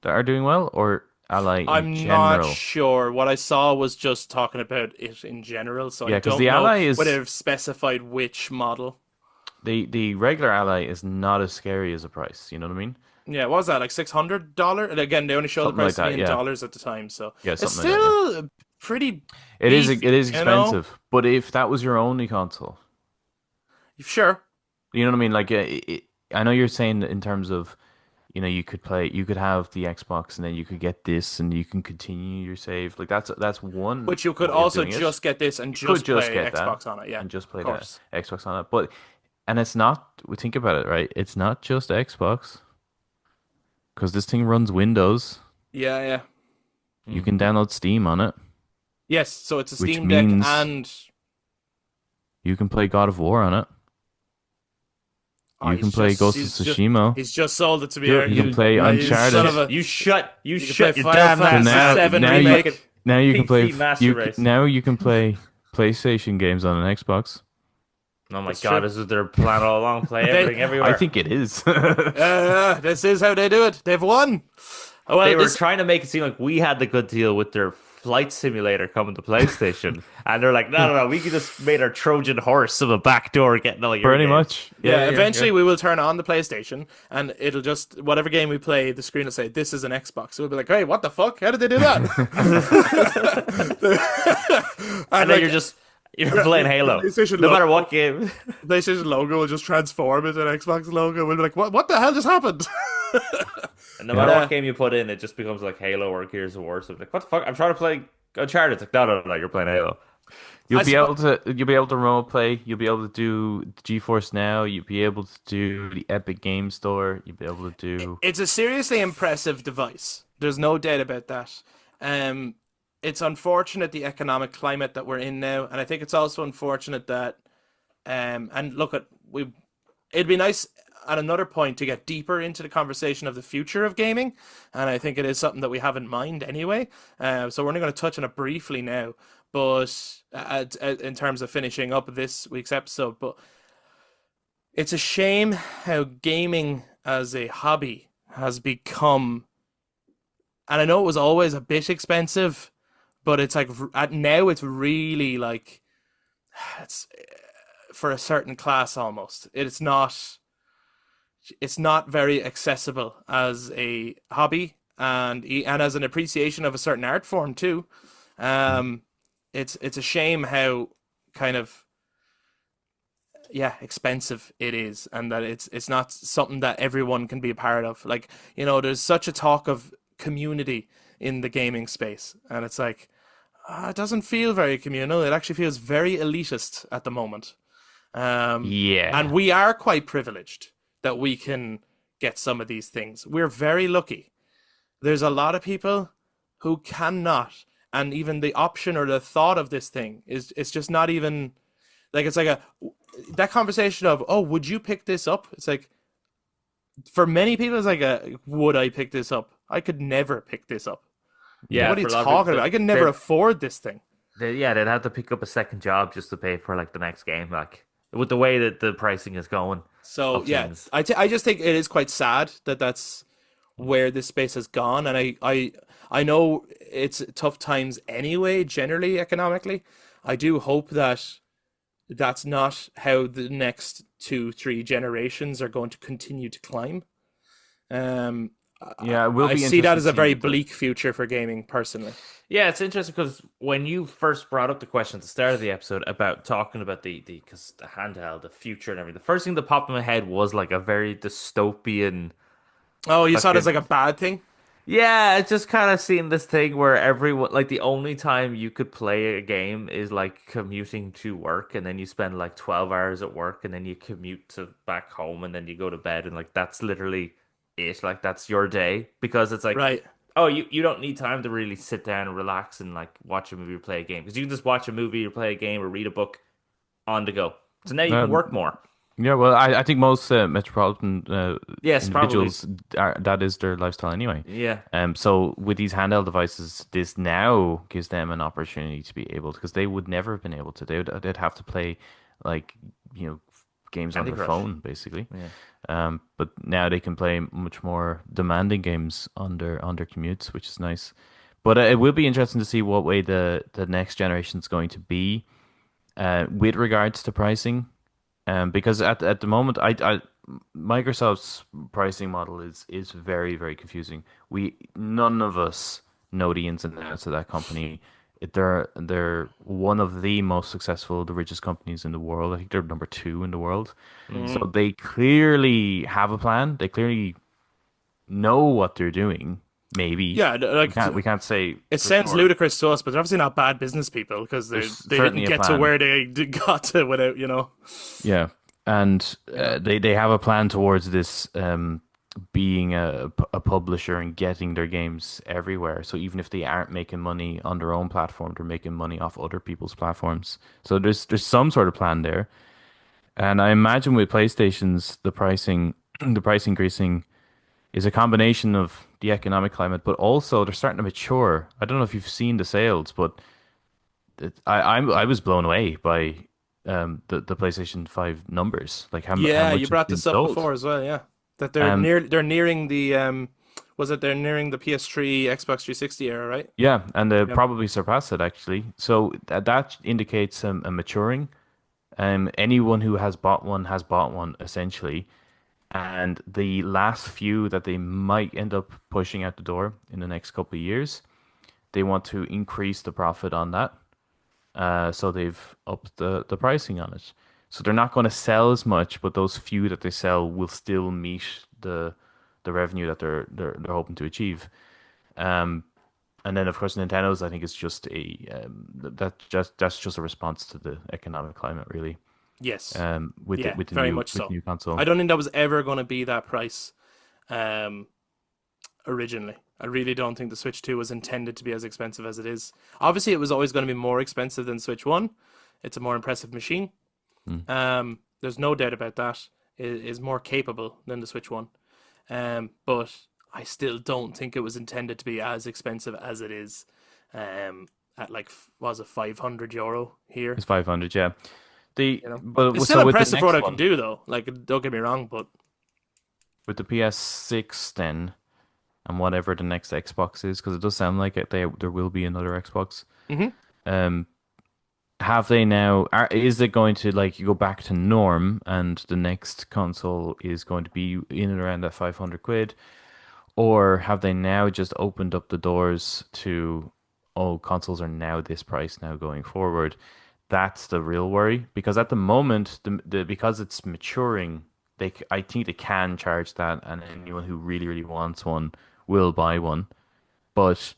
that are doing well, or Ally in I'm general? not sure. What I saw was just talking about it in general, so Yeah, I 'cause don't the know Ally is- whether they've specified which model. The regular Ally is not as scary as a price. You know what I mean? Yeah, what was that, like $600? And again, they only showed the Something like price to me that, in yeah. dollars at the time, so Yeah, it's something like that, still pretty It is beefy, expensive, but if that was your only console, Sure. you know what I mean? Like, I know you're saying in terms of, you could have the Xbox and then you could get this and you can continue your save. Like that's one. But you could way of also doing it. just get this and You could just play get that Xbox on it, yeah. and just play of the course. Xbox on it. And it's not. We think about it, right? It's not just Xbox because this thing runs Windows. Yeah. You can download Steam on it. Yes, so it's a Which Steam Deck means- and You can play God of War on it. Oh, You can play Ghost of Tsushima. he's just sold it to me, You Aaron. You can you play You son Uncharted. of a. you You can play shut your Final damn So Fantasy mouth. now, VII now You you, remake. fucking now you can play, PC master race. now you can play PlayStation games on an Xbox. Oh my It's true. God, this is their plan all along. Play They, everything I everywhere. think it is. this is how they do it. They've won. Oh, They well, were this trying to make it seem like we had the good deal with their flight simulator coming to PlayStation, and they're like, no, no, no, we can just made our Trojan horse of a back door getting all your Pretty games. much. Yeah, Yeah. eventually we will turn on the PlayStation and it'll just whatever game we play, the screen will say this is an Xbox. So we'll be like, hey, what the fuck? How did they do that? And then you're playing the Halo, PlayStation no matter logo, what game. PlayStation logo will just transform into an Xbox logo. We'll be like, what the hell just happened? And no matter Yeah. what game you put in, it just becomes like Halo or Gears of War. So like, what the fuck? I'm trying to play Uncharted. It's like, no, no, no, you're playing Halo. You'll I be suppo- able to role play. You'll be able to do GeForce Now. You'll be able to do the Epic Game Store. You'll be able to do. It's a seriously impressive device. There's no doubt about that. It's unfortunate the economic climate that we're in now, and I think it's also unfortunate that and look at we it'd be nice at another point to get deeper into the conversation of the future of gaming, and I think it is something that we have in mind anyway. So we're only going to touch on it briefly now, but in terms of finishing up this week's episode, but it's a shame how gaming as a hobby has become, and I know it was always a bit expensive, but it's like now it's really like it's for a certain class almost. It's not very accessible as a hobby and as an appreciation of a certain art form too. Um, it's a shame how kind of expensive it is, and that it's not something that everyone can be a part of. Like there's such a talk of community in the gaming space, and it's like it doesn't feel very communal. It actually feels very elitist at the moment. And Yeah. we are quite privileged that we can get some of these things. We're very lucky. There's a lot of people who cannot, and even the option or the thought of this thing is it's just not even like it's like that conversation of, oh, would you pick this up? It's like for many people it's like would I pick this up? I could never pick this up. Yeah, What are you for a lot of talking people, about? I could never afford this thing. they'd have to pick up a second job just to pay for like the next game. Like with the way that the pricing is going So of yeah, things. I just think it is quite sad that that's where this space has gone, and I know it's tough times anyway, generally economically. I do hope that that's not how the next 2, 3 generations are going to continue to climb. Um, Yeah, it will I be see that interesting as a to see very what the- bleak future for gaming, personally. Yeah, it's interesting because when you first brought up the question at the start of the episode about talking about because the handheld, the future and everything, the first thing that popped in my head was like a very dystopian Oh, you saw it as fucking. like a bad thing? Yeah, it's just kind of seeing this thing where everyone, like the only time you could play a game is like commuting to work, and then you spend like 12 hours at work, and then you commute to back home, and then you go to bed, and like that's literally it. Like that's your day because it's like, Right. oh, you don't need time to really sit down and relax and like watch a movie or play a game because you can just watch a movie or play a game or read a book on the go. So now you can Um, work more. yeah, well, I think most metropolitan Yes, probably. individuals that is their lifestyle anyway. Yeah. So with these handheld devices, this now gives them an opportunity to be able to, because they would never have been able to. They'd have to play like games on Candy their Crush. phone basically. Yeah. But now they can play much more demanding games on their commutes, which is nice. But it will be interesting to see what way the next generation is going to be with regards to pricing. Because at the moment, I Microsoft's pricing model is very, very confusing. None of us know the ins and outs of that company. They're one of the most successful, the richest companies in the world. I think they're number 2 in the world. So they clearly have a plan. They clearly know what they're doing. Maybe Yeah, like we can't say it for sounds sure. ludicrous to us, but they're obviously not bad business people because There's they certainly didn't a get to plan. where they got to without, Yeah, and they have a plan towards this being a publisher and getting their games everywhere. So even if they aren't making money on their own platform, they're making money off other people's platforms. So there's some sort of plan there. And I imagine with PlayStations, the pricing, the price increasing is a combination of the economic climate, but also they're starting to mature. I don't know if you've seen the sales, but I was blown away by the PlayStation 5 numbers, like how Yeah, you much has brought been this up sold. before as well. Yeah, that Um, they're nearing the was it they're nearing the PS3, Xbox 360 era, right? yeah, and they Yep. probably surpassed it actually. So that indicates a maturing. Anyone who has bought one essentially. And the last few that they might end up pushing out the door in the next couple of years, they want to increase the profit on that. So they've upped the pricing on it. So they're not going to sell as much, but those few that they sell will still meet the revenue that they're hoping to achieve. Um, and then of course Nintendo's, I think, is just that's just a response to the economic climate, really. Yes. Yeah, With the very new much so. console. I don't think that was ever going to be that price um, originally. I really don't think the Switch 2 was intended to be as expensive as it is. Obviously, it was always going to be more expensive than Switch 1. It's a more impressive machine. Hmm. There's no doubt about that. It is more capable than the Switch 1. But I still don't think it was intended to be as expensive as it is. At like, was it €500 here? It's 500, yeah. The You know, but it's still so with the impressive for what next I can one, do, though. Like, don't get me wrong, but with the PS6 then, and whatever the next Xbox is, because it does sound like there will be another Xbox. hmm Um, have they now? Is it going to like go back to norm, and the next console is going to be in and around that 500 quid, or have they now just opened up the doors to, oh, consoles are now this price now going forward? That's the real worry because at the moment, because it's maturing, I think they can charge that, and anyone who really wants one will buy one. But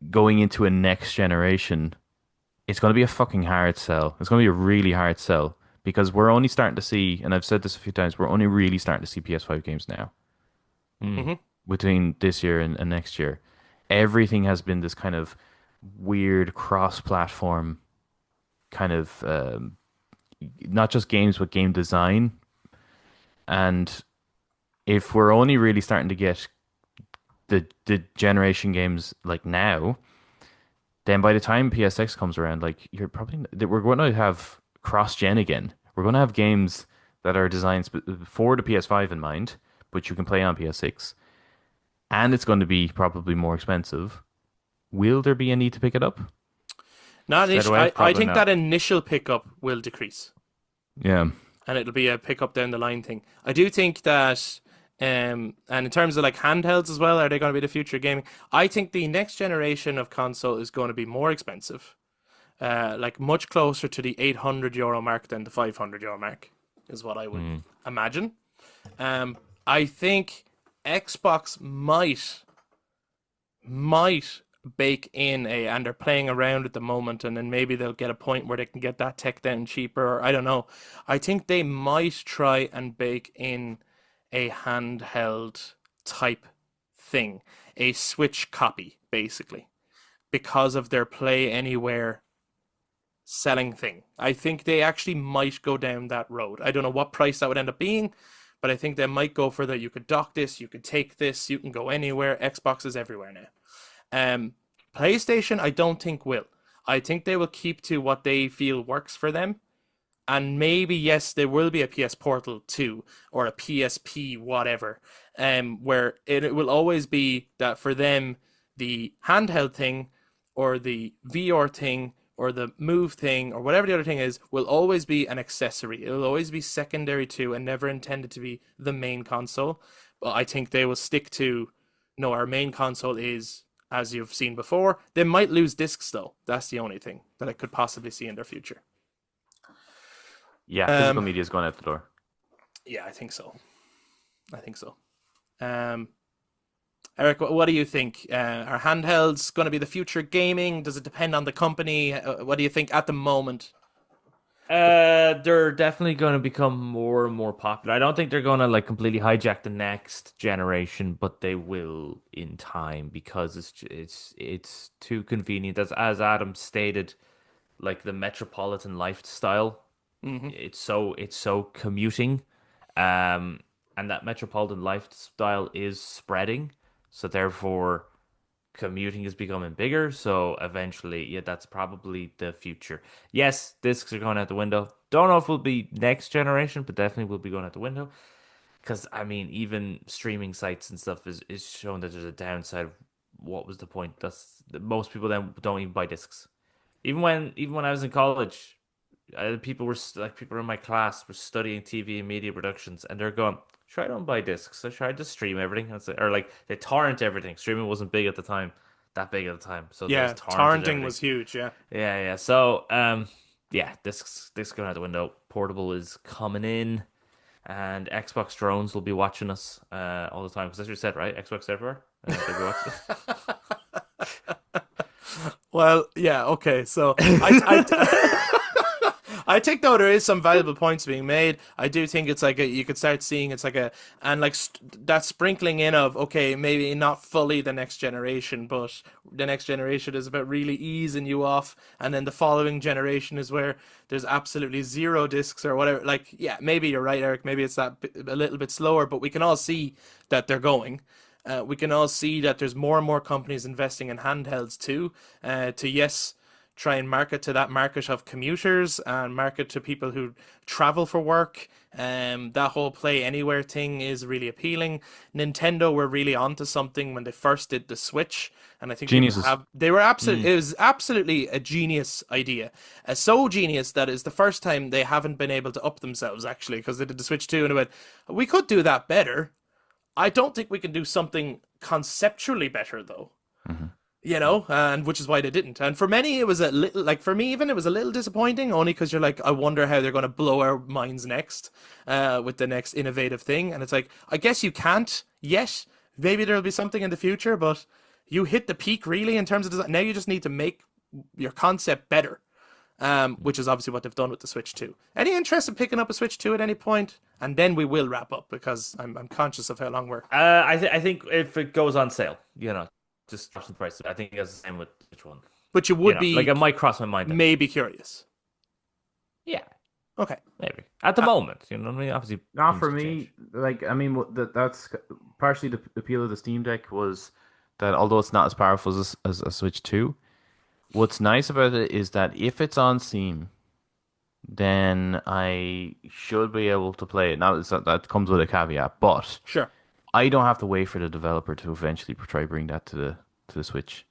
going into a next generation, it's going to be a fucking hard sell. It's going to be a really hard sell because we're only starting to see, and I've said this a few times, we're only really starting to see PS5 games now Hmm. hmm between this year and next year. Everything has been this kind of weird cross-platform kind of not just games but game design. And if we're only really starting to get the generation games like now, then by the time PSX comes around, like we're going to have cross-gen again. We're going to have games that are designed for the PS5 in mind, but you can play on PS6, and it's going to be probably more expensive. Will there be a need to pick it up not straight ish. away? I Probably think that not. initial pickup will decrease, Yeah. and it'll be a pickup down the line thing. I do think that, and in terms of like handhelds as well, are they going to be the future of gaming? I think the next generation of console is going to be more expensive, like much closer to the €800 mark than the €500 mark, is what I would Hmm. imagine. I think Xbox might bake in and they're playing around at the moment, and then maybe they'll get a point where they can get that tech down cheaper, or I don't know. I think they might try and bake in a handheld type thing, a Switch copy, basically, because of their Play Anywhere selling thing. I think they actually might go down that road. I don't know what price that would end up being, but I think they might go for that. You could dock this, you could take this, you can go anywhere. Xbox is everywhere now. Um, PlayStation, I don't think will. I think they will keep to what they feel works for them. And maybe, yes, there will be a PS Portal 2 or a PSP, whatever, where it will always be that for them, the handheld thing or the VR thing or the move thing or whatever the other thing is will always be an accessory. It will always be secondary to and never intended to be the main console. But I think they will stick to no, our main console is as you've seen before. They might lose discs though. That's the only thing that I could possibly see in their future. Yeah, physical Um, media is going out the door. yeah, I think so. I think so. Um, Eric, what do you think? Are handhelds going to be the future gaming? Does it depend on the company? What do you think at the moment? They're definitely going to become more and more popular. I don't think they're going to like completely hijack the next generation, but they will in time because it's too convenient. As Adam stated, like the metropolitan lifestyle. Hmm. It's so commuting, and that metropolitan lifestyle is spreading. So therefore, commuting is becoming bigger. So eventually, yeah, that's probably the future. Yes, discs are going out the window. Don't know if it'll be next generation, but definitely will be going out the window. Because I mean, even streaming sites and stuff is showing that there's a downside. What was the point? That's most people then don't even buy discs. Even when I was in college, people were like people in my class were studying TV and media productions, and they're going, "Try don't buy discs. So try to stream everything." Or like they torrent everything. Streaming wasn't big at the time, that big at the time, so they Yeah, just torrented torrenting everything. was huge. Yeah. Yeah, yeah. So, yeah, discs going out the window. Portable is coming in, and Xbox drones will be watching us all the time because that's what you said, right? Xbox everywhere. They'll be watching. Well, yeah, okay. So I think though there is some valuable points being made. I do think it's like you could start seeing it's like and like that sprinkling in of okay, maybe not fully the next generation, but the next generation is about really easing you off, and then the following generation is where there's absolutely zero discs or whatever. Like, yeah, maybe you're right, Eric. Maybe it's a little bit slower, but we can all see that they're going. We can all see that there's more and more companies investing in handhelds too. To yes, try and market to that market of commuters and market to people who travel for work. That whole play anywhere thing is really appealing. Nintendo were really onto something when they first did the Switch, and I think Geniuses. they were absolutely Mm. it was absolutely a genius idea. So genius that it's the first time they haven't been able to up themselves actually because they did the Switch 2 and it went, we could do that better. I don't think we can do something conceptually better though. Hmm. You know, and which is why they didn't. And for many, it was a little like for me even it was a little disappointing, only because you're like, I wonder how they're going to blow our minds next, with the next innovative thing. And it's like, I guess you can't yet. Maybe there'll be something in the future, but you hit the peak really in terms of design. Now you just need to make your concept better, which is obviously what they've done with the Switch 2. Any interest in picking up a Switch 2 at any point? And then we will wrap up because I'm conscious of how long we're. I think if it goes on sale, just drop some prices. I think it's the same with which one. But you would Like be it might cross my mind then. maybe curious. Yeah, Okay. maybe at the Uh, moment. What I mean, obviously Not things for can me. change. Like, I mean, that's partially the appeal of the Steam Deck was that although it's not as powerful as a Switch 2, what's nice about it is that if it's on Steam, then I should be able to play it. Now, that comes with a caveat, but Sure. I don't have to wait for the developer to eventually try bring that to the Switch.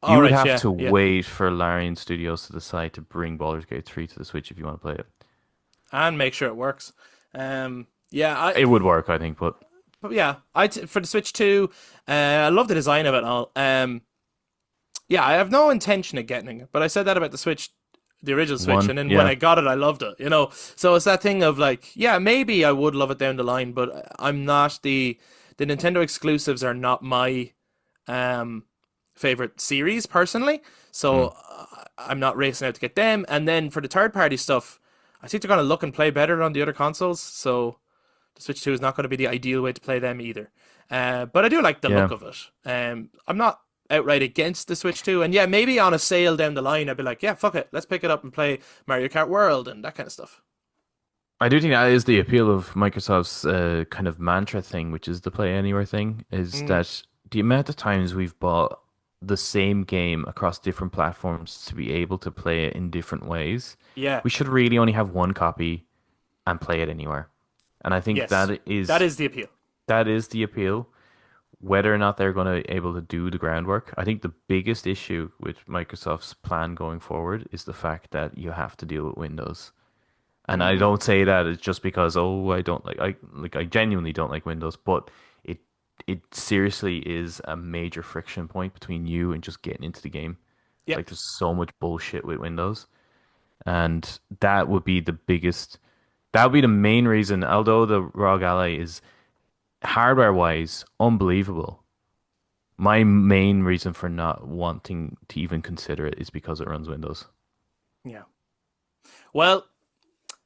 All You would right. have Yeah. to Yeah. wait for Larian Studios to decide to bring Baldur's Gate 3 to the Switch if you want to play it. And make sure it works. Yeah. It would work, I think, but But yeah. For the Switch 2, I love the design of it and all. Yeah. I have no intention of getting it, but I said that about the Switch, the original Switch, one, and then when yeah. I got it, I loved it. You know. So it's that thing of like, yeah, maybe I would love it down the line, but I'm not the Nintendo exclusives are not my um favorite series personally. Hmm. So I'm not racing out to get them. And then for the third party stuff, I think they're going to look and play better on the other consoles. So the Switch 2 is not going to be the ideal way to play them either. But I do like the Yeah. look of it. I'm not outright against the Switch 2. And yeah, maybe on a sale down the line, I'd be like, yeah, fuck it. Let's pick it up and play Mario Kart World and that kind of stuff. I do think that is the appeal of Microsoft's kind of mantra thing, which is the play anywhere thing, is Mm, that the amount of times we've bought the same game across different platforms to be able to play it in different ways, yeah. we should really only have one copy and play it anywhere. And I think Yes. that That is is the appeal. that is the appeal. Whether or not they're going to able to do the groundwork, I think the biggest issue with Microsoft's plan going forward is the fact that you have to deal with Windows. And I Hmm. don't say that it's just because I don't I genuinely don't like Windows, but it it seriously is a major friction point between you and just getting into the game. Yep. Like there's so much bullshit with Windows, and that would be the biggest. That would be the main reason. Although the ROG Ally is hardware wise unbelievable, my main reason for not wanting to even consider it is because it runs Windows. Yeah. Well,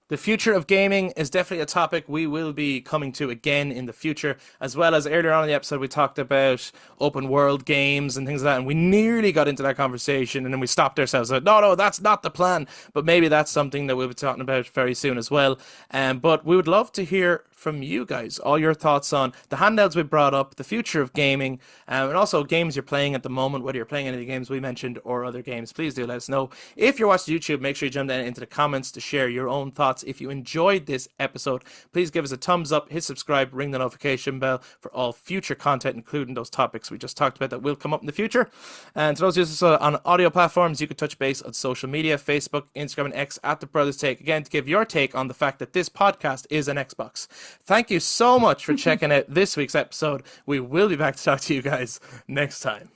The future of gaming is definitely a topic we will be coming to again in the future, as well as earlier on in the episode we talked about open world games and things like that, and we nearly got into that conversation, and then we stopped ourselves. Like, no, that's not the plan, but maybe that's something that we'll be talking about very soon as well. But we would love to hear from you guys, all your thoughts on the handhelds we brought up, the future of gaming, and also games you're playing at the moment, whether you're playing any of the games we mentioned or other games. Please do let us know. If you're watching YouTube, make sure you jump down into the comments to share your own thoughts. If you enjoyed this episode, please give us a thumbs up, hit subscribe, ring the notification bell for all future content, including those topics we just talked about that will come up in the future. And to those users on audio platforms, you can touch base on social media, Facebook, Instagram, and X at The Brothers Take, again, to give your take on the fact that this podcast is an Xbox. Thank you so much for checking out this week's episode. We will be back to talk to you guys next time.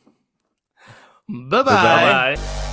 Bye-bye. Bye-bye.